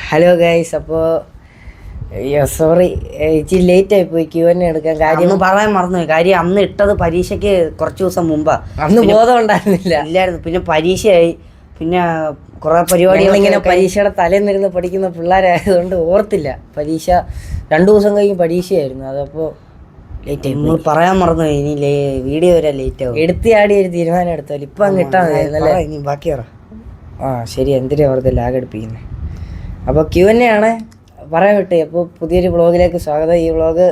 Hello guys, അപ്പോൾ sorry ഇച്ചിരി late ആയിപ്പോയി Q&A എടുക്കാൻ. കാര്യം പറയാൻ മറന്നു. കാര്യം അന്ന് ഇട്ടത് പരീക്ഷയ്ക്ക് കുറച്ച് ദിവസം മുമ്പാ. അന്ന് ബോധം ഉണ്ടായിരുന്നില്ല. ഇല്ലായിരുന്നു. പിന്നെ പരീക്ഷയായി. പിന്നെ കുറെ പരിപാടികൾ ഇങ്ങനെ പരീക്ഷയുടെ തലേന്നിരുന്ന് പഠിക്കുന്ന പിള്ളേരായതുകൊണ്ട് ഓർത്തില്ല. പരീക്ഷ 2 ദിവസം കഴിഞ്ഞ് പരീക്ഷയായിരുന്നു. അതപ്പോൾ ലേറ്റ് ആയി. നമ്മൾ പറയാൻ മറന്നു. ഇനി വീഡിയോ വരെ ലേറ്റ് ആവും. എടുത്തിയാടി ഒരു തീരുമാനം എടുത്താൽ ഇപ്പം അങ്ങ് ഇട്ടാൽ മതിയായിരുന്നല്ലേ. ഇനി ബാക്കി പറ. ശരി, എന്തിനാ വെറുതെ ലാഗ് എടുപ്പിക്കുന്നത്. അപ്പോൾ Q&A ആണ് പറയാൻ വിട്ടേ. അപ്പോൾ പുതിയൊരു വ്ളോഗിലേക്ക് സ്വാഗതം. ഈ വ്ളോഗ്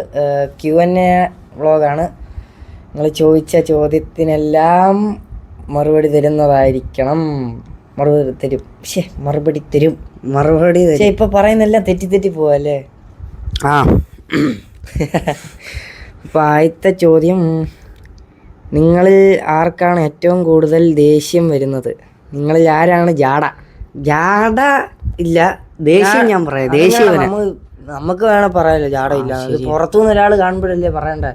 Q&A വ്ളോഗാണ്. നിങ്ങൾ ചോദിച്ച ചോദ്യത്തിനെല്ലാം മറുപടി തരുന്നതായിരിക്കണം. മറുപടി തരും. പക്ഷേ ഇപ്പോൾ പറയുന്നെല്ലാം തെറ്റി പോവല്ലേ. അപ്പോൾ ആദ്യത്തെ ചോദ്യം, നിങ്ങളിൽ ആർക്കാണ് ഏറ്റവും കൂടുതൽ ദേഷ്യം വരുന്നത്? നിങ്ങളിൽ ആരാണ് ജാട? ജാട ഇല്ല, ദേഷ്യം ഞാൻ പറയാം. ദേഷ്യം നമുക്ക് വേണേൽ പറയാമല്ലോ ജാട ഇല്ല. പുറത്തുനിന്ന് ഒരാൾ കാണുമ്പോഴല്ലേ പറയണ്ടേ.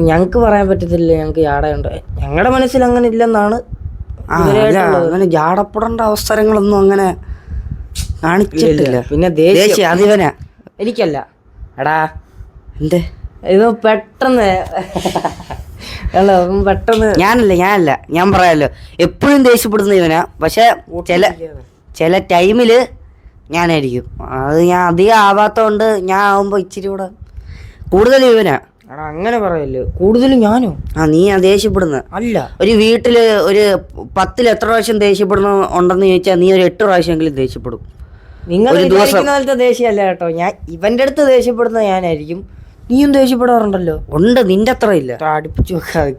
ഞങ്ങൾക്ക് പറയാൻ പറ്റത്തില്ല ഞങ്ങൾക്ക് ജാടയുണ്ട്. ഞങ്ങളുടെ മനസ്സിൽ അങ്ങനെ ഇല്ലെന്നാണ്. അങ്ങനെ ജാടപ്പെടേണ്ട അവസരങ്ങളൊന്നും അങ്ങനെ കാണിച്ചിട്ടില്ല. പിന്നെ ദേഷ്യം അതിവനാ, എനിക്കല്ല. എടാ എന്തേ ഇത് പെട്ടെന്ന് ഞാനല്ല ഞാൻ പറയാമല്ലോ. എപ്പോഴും ദേഷ്യപ്പെടുന്ന ഇവനാ. പക്ഷെ ചില ടൈമില് ഞാനായിരിക്കും. അത് ഞാൻ അധികം ആവാത്തോണ്ട് ഞാൻ ആവുമ്പോ ഇച്ചിരി കൂടെ കൂടുതൽ ഇവനാ. അങ്ങനെ പറയല്ലോ. കൂടുതലും ഞാനോ? നീ ദേഷ്യപ്പെടുന്ന അല്ല. ഒരു വീട്ടില് ഒരു 10 എത്ര പ്രാവശ്യം ദേഷ്യപ്പെടുന്ന ഉണ്ടെന്ന് ചോദിച്ചാൽ നീ ഒരു 8 പ്രാവശ്യമെങ്കിലും ദേഷ്യപ്പെടും. നിങ്ങൾ പോലത്തെ ദേഷ്യമല്ല കേട്ടോ. ഞാൻ ഇവന്റെ അടുത്ത് ദേഷ്യപ്പെടുന്ന ഞാനായിരിക്കും. നീയും ദേഷ്യപ്പെടാറുണ്ടല്ലോ. ഉണ്ട്, നിന്റെ അത്ര ഇല്ല. അടുപ്പിച്ചു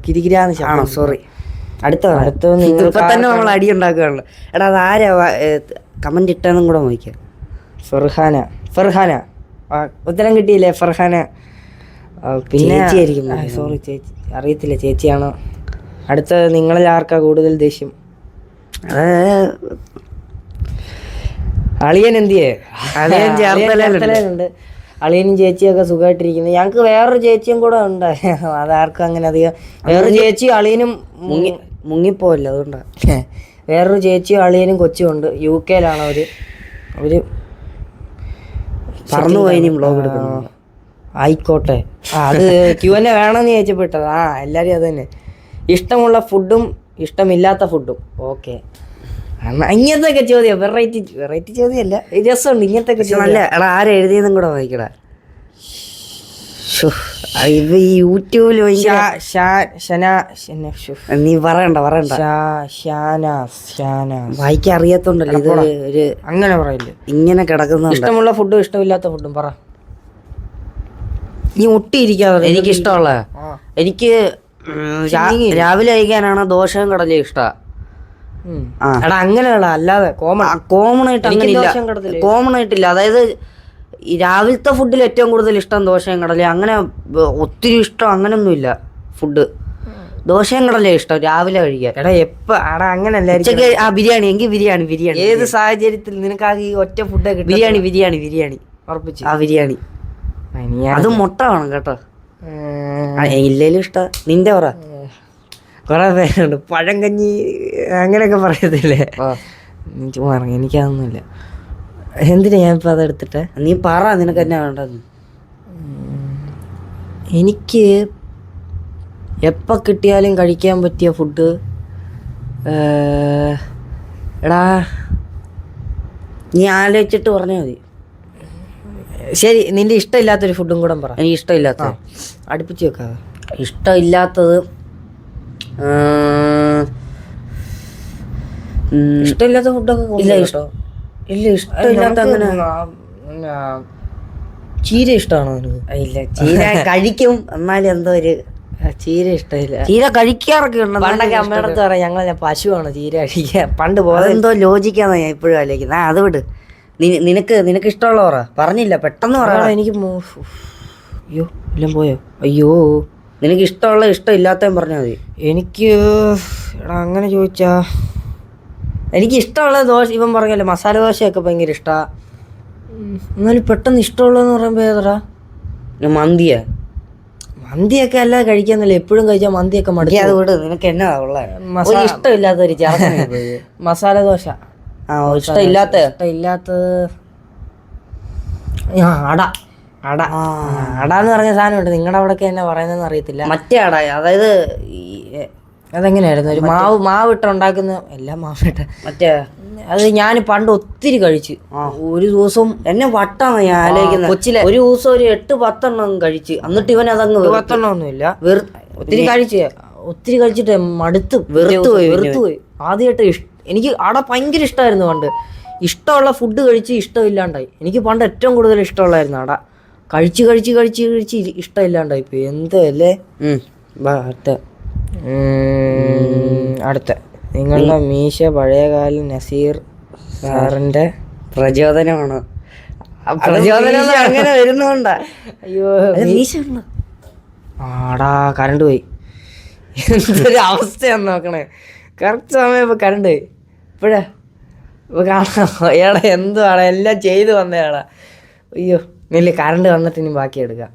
കിരികിരാന്ന്. സോറി. അടുത്ത ഇപ്പൊ തന്നെ നമ്മൾ അടി ഉണ്ടാക്കുകയാണല്ലോ. എടാ അത് ആരാ കമന്റ് ഇട്ടെന്നും കൂടെ നോക്കിയാ. ഫർഹാന. ഉത്തരം കിട്ടിയില്ലേ? ഫർഹാന. പിന്നെ ചേച്ചിയായിരിക്കും. സോറി, ചേച്ചി അറിയത്തില്ല. ചേച്ചിയാണോ? അടുത്ത നിങ്ങളിൽ ആർക്കാ കൂടുതൽ ദേഷ്യം? അളിയൻ എന്തിയേ? ചേർത്തലുണ്ട്. അളിയനും ചേച്ചിയൊക്കെ സുഖമായിട്ടിരിക്കുന്നു. ഞങ്ങൾക്ക് വേറൊരു ചേച്ചിയും കൂടെ ഉണ്ട്. അതാർക്കും അങ്ങനെ അധികം. വേറൊരു ചേച്ചി അളിയനും മുങ്ങിപ്പോവല്ലോ, അതുകൊണ്ടാണ്. വേറൊരു ചേച്ചിയും അളിയനും കൊച്ചും ഉണ്ട്. UK അവര് പറന്നുപോയി. വ്ളോഗ് എടുക്കുന്നു. ആയിക്കോട്ടെ. അത് Q&A വേണമെന്ന് ചോദിച്ചപ്പെട്ടത്. എല്ലാവരും അത് തന്നെ. ഇഷ്ടമുള്ള ഫുഡും ഇഷ്ടമില്ലാത്ത ഫുഡും. ഓക്കെ, ഇങ്ങനത്തെ ഒക്കെ ചോദ്യം വെറൈറ്റി ചോദ്യമല്ല, രസമുണ്ട് ഇങ്ങനത്തെ ഒക്കെ ചോദ്യം. എടാ ആരെ എഴുതിയെന്നും കൂടെ വായിക്കടാ. യൂട്യൂബിൽ നീ പറയണ്ട വായിക്കാൻ അറിയാത്തോണ്ടല്ലോ ഇത് ഒരു അങ്ങനെ പറയില്ലേ. ഇങ്ങനെ കിടക്കുന്ന. ഇഷ്ടമുള്ള ഫുഡും ഇഷ്ടമില്ലാത്ത ഫുഡും പറ. നീ ഒട്ടിയിരിക്കാതെ. എനിക്കിഷ്ടമുള്ള എനിക്ക് രാവിലെ കഴിക്കാനാണ് ദോശയും കടലയും ഇഷ്ടമാണ്. എടാ അങ്ങനെയുള്ള അല്ലാതെ കോമൺ ആയിട്ടില്ല. അതായത് ഈ രാവിലത്തെ ഫുഡിൽ ഏറ്റവും കൂടുതൽ ഇഷ്ടം ദോശയും കടലയും. അങ്ങനെ ഒത്തിരി ഇഷ്ടം അങ്ങനൊന്നുമില്ല. ഫുഡ് ദോശയും കടലയും ഇഷ്ടം രാവിലെ കഴിക്കാൻ. എടാ അങ്ങനല്ല. ബിരിയാണി എങ്കിൽ ബിരിയാണി. ഏത് സാഹചര്യത്തിൽ നിനക്കാകെ ഈ ഒറ്റ ഫുഡ് ബിരിയാണി ഉറപ്പിച്ചു. ബിരിയാണി അത് മുട്ട വേണം കേട്ടോ. ഇല്ലേലും ഇഷ്ടം. നിന്റെ പറ. കുറെ പേരുണ്ട് പഴങ്കഞ്ഞി അങ്ങനെയൊക്കെ പറയത്തില്ലേ. ചുമ്മാ എനിക്കതൊന്നുമില്ല. എന്തിനാ ഞാനിപ്പോൾ അതെടുത്തിട്ട്? നീ പറ, നിനക്ക് എന്നാ വേണ്ടത്? എനിക്ക് എപ്പോൾ കിട്ടിയാലും കഴിക്കാൻ പറ്റിയ ഫുഡ്. എടാ നീ ആലോചിച്ചിട്ട് പറഞ്ഞാൽ മതി. ശരി, നിന്റെ ഇഷ്ടമില്ലാത്തൊരു ഫുഡും കൂടെ പറ. എനിക്ക് ഇഷ്ടമില്ലാത്ത അടുപ്പിച്ച് വെക്കാതെ. ഇഷ്ടമില്ലാത്തത് ഇഷ്ടമില്ലാത്ത ഫുഡൊക്കെ ഇല്ല. ഇഷ്ടമില്ലാത്ത അങ്ങനെ ചീര ഇഷ്ടമാണോ നിനക്ക്? ഇല്ല, ചീര കഴിക്കും. എന്നാലും എന്തോ ഒരു ചീര ഇഷ്ടമില്ല. ചീര കഴിക്കാറൊക്കെ ഉണ്ട്. പണ്ടൊക്കെ അമ്മയുടെ അടുത്ത് പറയാം ഞങ്ങൾ പശുവാണ് ചീര കഴിക്കുക. പണ്ട് പോലെ എന്തോ ലോജിക്കാന്ന് ഞാൻ ഇപ്പോഴും ആലോചിക്കുന്നത്. അത് വിട്. നിനക്ക് ഇഷ്ടമുള്ള പറ. പറഞ്ഞില്ല, പെട്ടെന്ന് പറയാ. എനിക്ക് അയ്യോ എല്ലാം പോയോ? അയ്യോ, നിനക്ക് ഇഷ്ടമുള്ള ഇഷ്ടമില്ലാത്തതും പറഞ്ഞാൽ മതി. എനിക്ക് എടാ അങ്ങനെ ചോദിച്ചാ എനിക്ക് ഇഷ്ടമുള്ള ദോശ. ഇവൻ പറഞ്ഞല്ലോ മസാല ദോശയൊക്കെ ഭയങ്കര ഇഷ്ടമാണ്. എന്നാലും പെട്ടെന്ന് ഇഷ്ടമുള്ളതെന്ന് പറയുമ്പോൾ ഏതാ? മന്തിയൊക്കെ അല്ലാതെ കഴിക്കാന്നല്ലേ. എപ്പോഴും കഴിച്ചാൽ മന്തിയൊക്കെ മടുക്കും. അത് വിട്. നിനക്ക് എന്നാ ഉള്ള ഇഷ്ടമില്ലാത്തൊരു മസാല ദോശ. ഇഷ്ടമില്ലാത്തത് അട അട അട എന്ന് പറഞ്ഞ സാധനമുണ്ട്. നിങ്ങളുടെ അവിടെയൊക്കെ എന്നാ പറയുന്നതെന്ന് അറിയത്തില്ല. മറ്റേ അട, അതായത് അതെങ്ങനെയായിരുന്നു? ഒരു മാവ് ഇട്ട് ഉണ്ടാക്കുന്ന എല്ലാം മാവിട്ട് മറ്റേ അത് ഞാൻ പണ്ട് ഒത്തിരി കഴിച്ച്. ഒരു ദിവസം എന്നെ വട്ടാണ് ഞാൻ ആലോചിക്കുന്നത്. കൊച്ചിലെ ഒരു ദിവസം ഒരു 8-10 കഴിച്ച്. എന്നിട്ട് ഇവൻ അതങ്ങ് 10 ഒന്നുമില്ല, ഒത്തിരി കഴിച്ചിട്ട് മടുത്ത് വെറുത്തു പോയി. ആദ്യമായിട്ട് എനിക്ക് അട ഭയങ്കര ഇഷ്ടമായിരുന്നു പണ്ട്. ഇഷ്ടമുള്ള ഫുഡ് കഴിച്ച് ഇഷ്ടമില്ലാണ്ടായി. എനിക്ക് പണ്ട് ഏറ്റവും കൂടുതൽ ഇഷ്ടമുള്ളായിരുന്നു അട. കഴിച്ച് ഇഷ്ടമില്ലാണ്ടായി പോയി. എന്തല്ലേ. അടുത്ത നിങ്ങളുടെ മീശ പഴയകാല നസീർ സാറിന്റെ പ്രചോദനമാണ്. അങ്ങനെ വരുന്നോണ്ടാ. അയ്യോ ആടാ കറണ്ട് പോയി. എന്തൊരു അവസ്ഥയാന്ന് നോക്കണേ. കറക്റ്റ് സമയം ഇപ്പൊ കറണ്ട് പോയി. ഇപ്പോഴാ ഇപ്പൊ കാണാം. ഏടാ എന്തുവാടാ എല്ലാം ചെയ്ത് വന്നേടാ. അയ്യോ ഇല്ല, കറണ്ട് വന്നിട്ട് ഇനി ബാക്കി എടുക്കാം.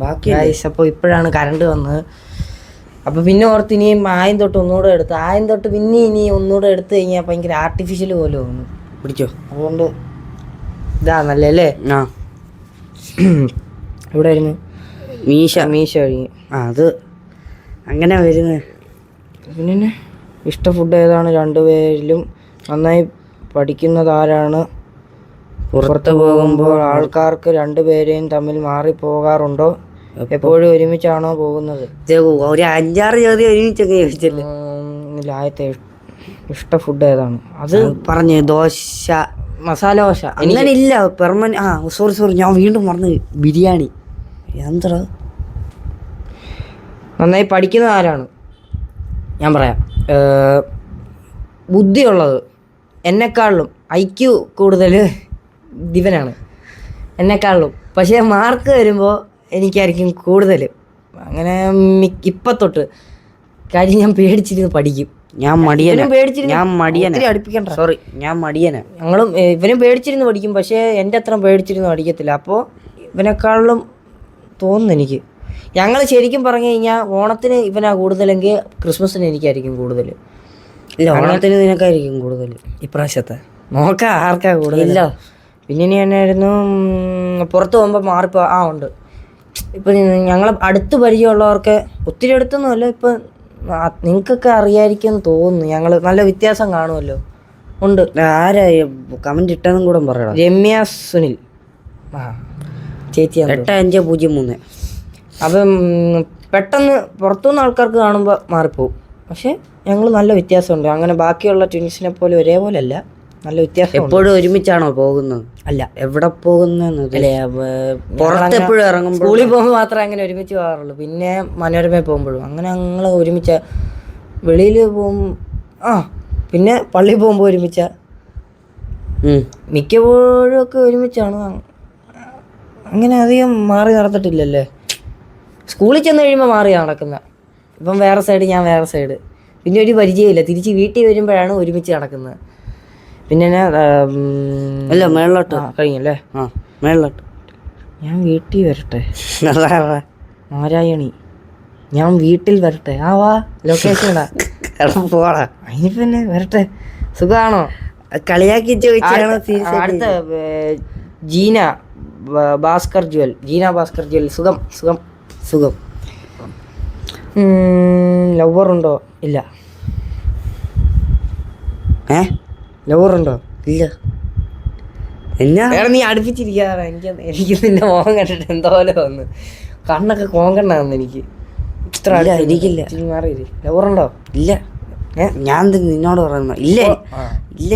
ബാക്കി അപ്പോൾ ഇപ്പോഴാണ് കറണ്ട് വന്നത്. അപ്പോൾ പിന്നെ ഓർത്ത് ഇനിയും ആയം തൊട്ട് ഒന്നുകൂടെ എടുത്ത് ഇനി ഒന്നുകൂടെ എടുത്തു കഴിഞ്ഞാൽ ഭയങ്കര ആർട്ടിഫിഷ്യൽ പോലെ തോന്നുന്നു. പിടിച്ചോ. അതുകൊണ്ട് ഇതാ നല്ലല്ലേ. ഇവിടെ വരുന്നു മീശ കഴിഞ്ഞ് അത് അങ്ങനെ വരുന്നത്. പിന്നെ ഇഷ്ട ഫുഡ് ഏതാണ്? രണ്ടുപേരിലും നന്നായി പഠിക്കുന്നതാരാണ്? പുറത്ത് പോകുമ്പോൾ ആൾക്കാർക്ക് രണ്ടുപേരെയും തമ്മിൽ മാറിപ്പോകാറുണ്ടോ? എപ്പോഴും ഒരുമിച്ചാണോ പോകുന്നത്? ഒരു 5-6 ചോദ്യം ഒരുമിച്ചൊക്കെ ചോദിച്ചല്ലേ. ആദ്യത്തെ ഇഷ്ട ഫുഡ് ഏതാണ്? അത് പറഞ്ഞു. ദോശ, മസാല ദോശ. അങ്ങനെ ഇല്ല സോറി ഞാൻ വീണ്ടും പറഞ്ഞു. ബിരിയാണി. എന്താ നന്നായി പഠിക്കുന്നത് ആരാണ്? ഞാൻ പറയാം. ബുദ്ധിയുള്ളത് എന്നെക്കാളിലും IQ കൂടുതൽ ദിവനാണ് എന്നെക്കാളിലും. പക്ഷേ മാർക്ക് വരുമ്പോൾ എനിക്കായിരിക്കും കൂടുതൽ. അങ്ങനെ ഇപ്പം തൊട്ട് കാര്യം ഞാൻ പേടിച്ചിരുന്ന് പഠിക്കും. ഞാൻ മടിയനാ. ഞങ്ങളും ഇവനും പേടിച്ചിരുന്ന് പഠിക്കും. പക്ഷേ എൻ്റെ അത്ര പേടിച്ചിരുന്ന് പഠിക്കത്തില്ല. അപ്പോൾ ഇവനെക്കാളിലും തോന്നുന്നു എനിക്ക്. ഞങ്ങൾ ശരിക്കും പറഞ്ഞു കഴിഞ്ഞാൽ ഓണത്തിന് ഇവനാ കൂടുതലെങ്കിൽ ക്രിസ്മസിന് എനിക്കായിരിക്കും കൂടുതൽ. ഇല്ല, ഓണത്തിന് നിനക്കായിരിക്കും കൂടുതൽ ഇപ്രാവശ്യത്തെ. നോക്കാം ആർക്കാ കൂടുതലില്ല. പിന്നെ ഇനി എന്നായിരുന്നു? പുറത്ത് പോകുമ്പോൾ മാറിപ്പോ ഉണ്ട്. ഇപ്പം ഞങ്ങൾ അടുത്ത് പരിചയമുള്ളവർക്ക്, ഒത്തിരി അടുത്തൊന്നുമല്ല, ഇപ്പം നിങ്ങൾക്കൊക്കെ അറിയായിരിക്കും തോന്നുന്നു. ഞങ്ങൾ നല്ല വ്യത്യാസം കാണുമല്ലോ. ഉണ്ട്. ആരാ കമന്റ് ഇട്ടതും കൂടെ പറയണം. രമ്യ സുനിൽ ചേച്ചി 8503. അപ്പം പെട്ടെന്ന് പുറത്തുനിന്ന് ആൾക്കാർക്ക് കാണുമ്പോൾ മാറിപ്പോവും. പക്ഷെ ഞങ്ങൾ നല്ല വ്യത്യാസമുണ്ട്. അങ്ങനെ ബാക്കിയുള്ള ട്വിൻസിനെ പോലെ ഒരേപോലെ അല്ല, നല്ല വ്യത്യാസം. എപ്പോഴും ഒരുമിച്ചാണോ പോകുന്നത്? അല്ല, എവിടെ പോകുന്നല്ലേ? പുറത്ത് എപ്പോഴും ഇറങ്ങുമ്പോൾ, സ്കൂളിൽ പോകുമ്പോൾ മാത്രമേ അങ്ങനെ ഒരുമിച്ച് പോകാറുള്ളൂ. പിന്നെ മനോരമയിൽ പോകുമ്പോഴും അങ്ങനെ ഞങ്ങൾ ഒരുമിച്ച. വെളിയിൽ പോകും പിന്നെ പള്ളിയിൽ പോകുമ്പോൾ ഒരുമിച്ച. മിക്കപ്പോഴും ഒക്കെ ഒരുമിച്ചാണ്. അങ്ങനെ അധികം മാറി നടന്നിട്ടില്ലല്ലേ. സ്കൂളിൽ ചെന്ന് കഴിയുമ്പോൾ മാറി നടക്കുന്ന. ഇപ്പം വേറെ സൈഡ്, ഞാൻ വേറെ സൈഡ്. പിന്നെ ഒരു പരിചയമില്ല. തിരിച്ച് വീട്ടിൽ വരുമ്പോഴാണ് ഒരുമിച്ച് നടക്കുന്നത്. പിന്നെ അല്ല മേളിലോട്ട് കഴിഞ്ഞല്ലേ. മേളിലോട്ട് ഞാൻ വീട്ടിൽ വരട്ടെ. നാരായണി, ഞാൻ വീട്ടിൽ വരട്ടെ. വാ, ലൊക്കേഷൻ ഇടാ. പോടാ. അതിന് പിന്നെ വരട്ടെ. സുഖമാണോ? കളിയാക്കി ചോദിച്ചാണോ? അടുത്ത ജീന ഭാസ്കർ ജ്വൽ. സുഖം. ലവർ ഉണ്ടോ? ഇല്ല. ലവർ ഉണ്ടോ? ഇല്ല. എന്നാ നീ അടുപ്പിച്ചിരിക്കാതെ. എനിക്ക് നിന്റെ മോഹം കണ്ടിട്ട് എന്തോലെ വന്ന്. കണ്ണൊക്കെ കോങ്കണ്ണാന്ന് എനിക്ക്. ഇത്ര എനിക്കില്ല. മാറിയില്ലേ? ലവർ ഉണ്ടോ? ഇല്ല. ഞാൻ നിന്നോട് പറയുന്നു. ഇല്ല.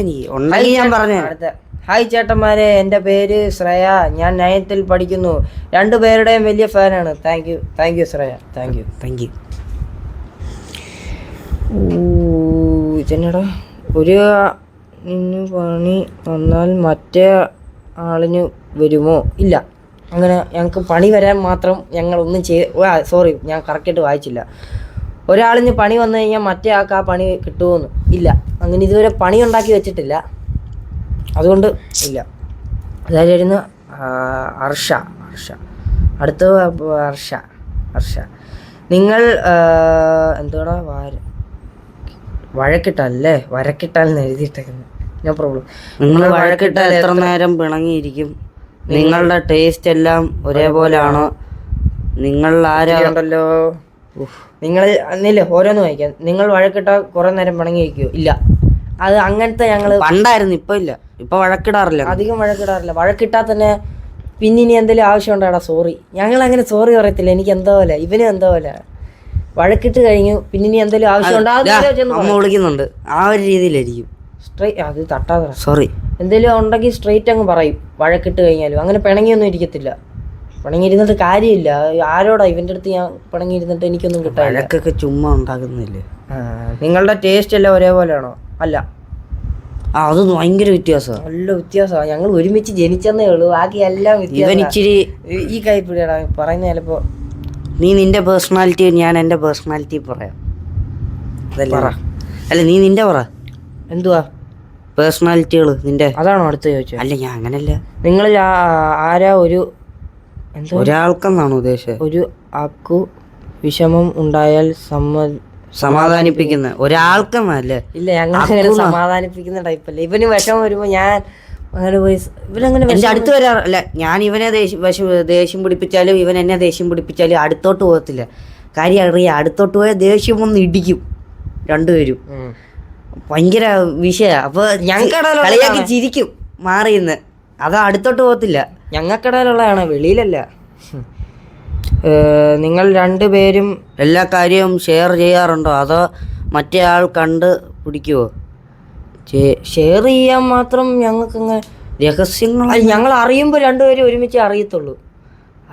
നീ ഉണ്ടെങ്കിൽ ഞാൻ പറഞ്ഞു. അടുത്ത ഹായ് ചേട്ടന്മാരെ, എൻ്റെ പേര് ശ്രേയ. ഞാൻ 9th പഠിക്കുന്നു. 2 പേരുടെയും വലിയ ഫാനാണ്. Thank you Shreya. Thank you. ഇതെന്നടാ, ഒരു പണി വന്നാൽ മറ്റേ ആളിന് വരുമോ? ഇല്ല. അങ്ങനെ ഞങ്ങൾക്ക് പണി വരാൻ മാത്രം ഞങ്ങളൊന്നും സോറി, ഞാൻ കറക്റ്റായിട്ട് വായിച്ചില്ല. ഒരാളിന് പണി വന്നു കഴിഞ്ഞാൽ മറ്റേ ആൾക്ക് ആ പണി കിട്ടുമോന്ന് ഇല്ല. അങ്ങനെ ഇതുവരെ പണി ഉണ്ടാക്കി വെച്ചിട്ടില്ല. അതുകൊണ്ട് ഇല്ല. അതായിരുന്നു ഹർഷ. അടുത്ത ഹർഷ. നിങ്ങൾ എന്തുവാടാ വഴക്കിട്ടല്ലേ വരക്കിട്ടാലെന്ന് എഴുതിയിട്ടേക്കുന്നത്. No problem. നിങ്ങൾ വഴക്കിട്ടാൽ എത്ര നേരം പിണങ്ങിയിരിക്കും? നിങ്ങളുടെ ടേസ്റ്റ് എല്ലാം ഒരേപോലെയാണോ? നിങ്ങൾ ഉണ്ടല്ലോ നിങ്ങൾ അന്നില്ലേ ഓരോന്ന് വായിക്കാം. നിങ്ങൾ വഴക്കിട്ടാൽ കുറെ നേരം പിണങ്ങിയിരിക്കുമോ? ഇല്ല. അത് അങ്ങനത്തെ ഞങ്ങൾ പണ്ടായിരുന്നു, ഇപ്പൊ ഇല്ല. ഇപ്പൊ വഴക്കിടാറില്ല, അധികം വഴക്കിടാറില്ല. വഴക്കിട്ടാൽ തന്നെ പിന്നെ ഇനി എന്തെങ്കിലും ആവശ്യം ഉണ്ടോടാ സോറി. ഞങ്ങൾ അങ്ങനെ സോറി പറയത്തില്ല. എനിക്ക് എന്തോ പോലെ ഇവനും എന്തോ പോലെ വഴക്കിട്ട് കഴിഞ്ഞു. പിന്നെ ഇനി എന്തെങ്കിലും ആവശ്യം ഉണ്ടോ അമ്മ വിളിക്കുന്നുണ്ട്, ആ ഒരു രീതിയിലായിരിക്കും. സ്ട്രൈറ്റ് അത് തട്ടാതെ സോറി എന്തെങ്കിലും ഉണ്ടെങ്കിൽ സ്ട്രെയിറ്റ് അങ്ങ് പറയും. വഴക്കിട്ട് കഴിഞ്ഞാലും അങ്ങനെ പിണങ്ങിയൊന്നും ഇരിക്കത്തില്ല. പിണങ്ങിയിരുന്നിട്ട് കാര്യമില്ല. ആരോടാ ഇവൻ്റെ അടുത്ത് ഞാൻ പിണങ്ങിയിരുന്നിട്ട് എനിക്കൊന്നും കിട്ടാനില്ല. വഴക്കൊക്കെ ചുമ്മാ ഉണ്ടാക്കുന്നില്ലേ? നിങ്ങളുടെ ടേസ്റ്റ് എല്ലാം ഒരേപോലെയാണോ? അല്ല. അത് ഭയങ്കര വ്യത്യാസമാണ്. നല്ല വ്യത്യാസമാണ്. ഞങ്ങൾ ഒരുമിച്ച് ജനിച്ചെന്നേ ഉള്ളൂ, ബാക്കി എല്ലാം ഇവൻ ഇച്ചിരി ഈ കൈപ്പിടിയാടാ പറയുന്ന. ചിലപ്പോ നീ നിന്റെ പേഴ്സണാലിറ്റി, ഞാൻ എൻ്റെ പേഴ്സണാലിറ്റി പറയാം. അല്ല നീ നിന്റെ പറ. എന്തുവാ പേഴ്സണാലിറ്റികൾ നിന്റെ? അതാണോ അടുത്ത് ചോദിച്ചത്? അല്ല ഞാൻ അങ്ങനല്ല. നിങ്ങളിൽ ആരാ ഒരു ഒരാൾക്കെന്നാണ് ഉദ്ദേശിച്ചത്? ഒരു ആക്കു വിഷമം ഉണ്ടായാൽ സമാധാനിപ്പിക്കുന്ന ഒരാൾക്കെന്നല്ലേ? ഇല്ല, ഞങ്ങൾ സമാധാനിപ്പിക്കുന്ന ടൈപ്പല്ലേ. ഇവന് വിഷമം വരുമ്പോ ഞാൻ അങ്ങനെ പോയി ഇവനങ്ങനെ എന്റെ അടുത്ത് വരാറില്ല. ഞാൻ ഇവനെ ദേഷ്യം പിടിപ്പിച്ചാലും ഇവൻ എന്നെ ദേഷ്യം പിടിപ്പിച്ചാലും അടുത്തോട്ട് പോകത്തില്ല. കാര്യം അറിയാം, അടുത്തോട്ട് പോയാൽ ദേഷ്യം ഒന്ന് ഇടിക്കും രണ്ടുപേരും. ഭയങ്കര വിഷയ. അപ്പൊ കളിയാക്കി ചിരിക്കും മാറിയെന്ന്. അത് അടുത്തോട്ട് പോകത്തില്ല. ഞങ്ങൾക്കിടയിലുള്ളതാണ്, വെളിയിലല്ല. നിങ്ങൾ രണ്ടുപേരും എല്ലാ കാര്യവും ഷെയർ ചെയ്യാറുണ്ടോ? അതോ മറ്റേ ആൾ കണ്ട് പിടിക്കുവോ? ഷെയർ ചെയ്യാൻ മാത്രം ഞങ്ങൾക്ക് രഹസ്യങ്ങൾ ഞങ്ങൾ അറിയുമ്പോൾ രണ്ടുപേരും ഒരുമിച്ച് അറിയത്തുള്ളൂ.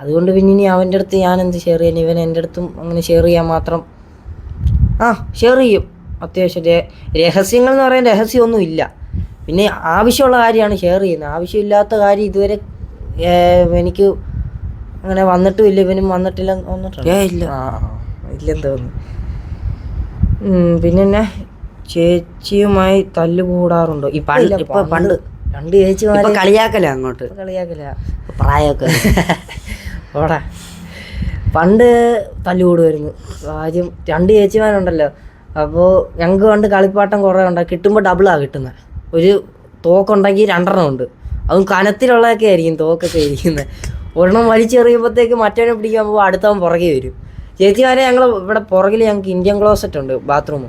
അതുകൊണ്ട് പിന്നെ ഇനി അവൻ്റെ അടുത്ത് ഞാൻ എന്ത് ഷെയർ ചെയ്യാൻ? ഇവൻ എൻ്റെ അടുത്തും അങ്ങനെ ഷെയർ ചെയ്യാൻ മാത്രം ഷെയർ ചെയ്യും. അത്യാവശ്യം രഹസ്യങ്ങൾ എന്ന് പറയാൻ രഹസ്യമൊന്നും ഇല്ല. പിന്നെ ആവശ്യമുള്ള കാര്യമാണ് ഷെയർ ചെയ്യുന്നത്. ആവശ്യമില്ലാത്ത കാര്യം ഇതുവരെ എനിക്ക് അങ്ങനെ വന്നിട്ടുമില്ല. ഇവനും വന്നിട്ടില്ല. ഇല്ലെന്ന് തോന്നുന്നു. പിന്നെ ചേച്ചിയുമായി തല്ലുകൂടാറുണ്ടോ? ഇപ്പൊ പണ്ട് രണ്ട് ചേച്ചിമാരെ കളിയാക്കല, അങ്ങോട്ട് കളിയാക്കല പ്രായമൊക്കെ ഓടാ. പണ്ട് തല്ലുകൂടുമായിരുന്നു. ആദ്യം രണ്ട് ചേച്ചിമാരുണ്ടല്ലോ. അപ്പോൾ ഞങ്ങൾക്ക് പണ്ട് കളിപ്പാട്ടം കുറേ ഉണ്ടാകും. കിട്ടുമ്പോൾ ഡബിളാണ് കിട്ടുന്നത്. ഒരു തോക്കുണ്ടെങ്കിൽ 2 ഉണ്ട്. അതും കനത്തിലുള്ളതൊക്കെ ആയിരിക്കും തോക്കൊക്കെ ഇരിക്കുന്നത്. ഒരെണ്ണം വലിച്ചെറിയുമ്പോഴത്തേക്ക് മറ്റവനെ പിടിക്കാൻ പോകുമ്പോൾ അടുത്തവൻ പുറകെ വരും. ചേച്ചിമാരെ ഞങ്ങൾ ഇവിടെ പുറകിൽ ഞങ്ങൾക്ക് ഇന്ത്യൻ ക്ലോസറ്റ് ഉണ്ട്, ബാത്റൂം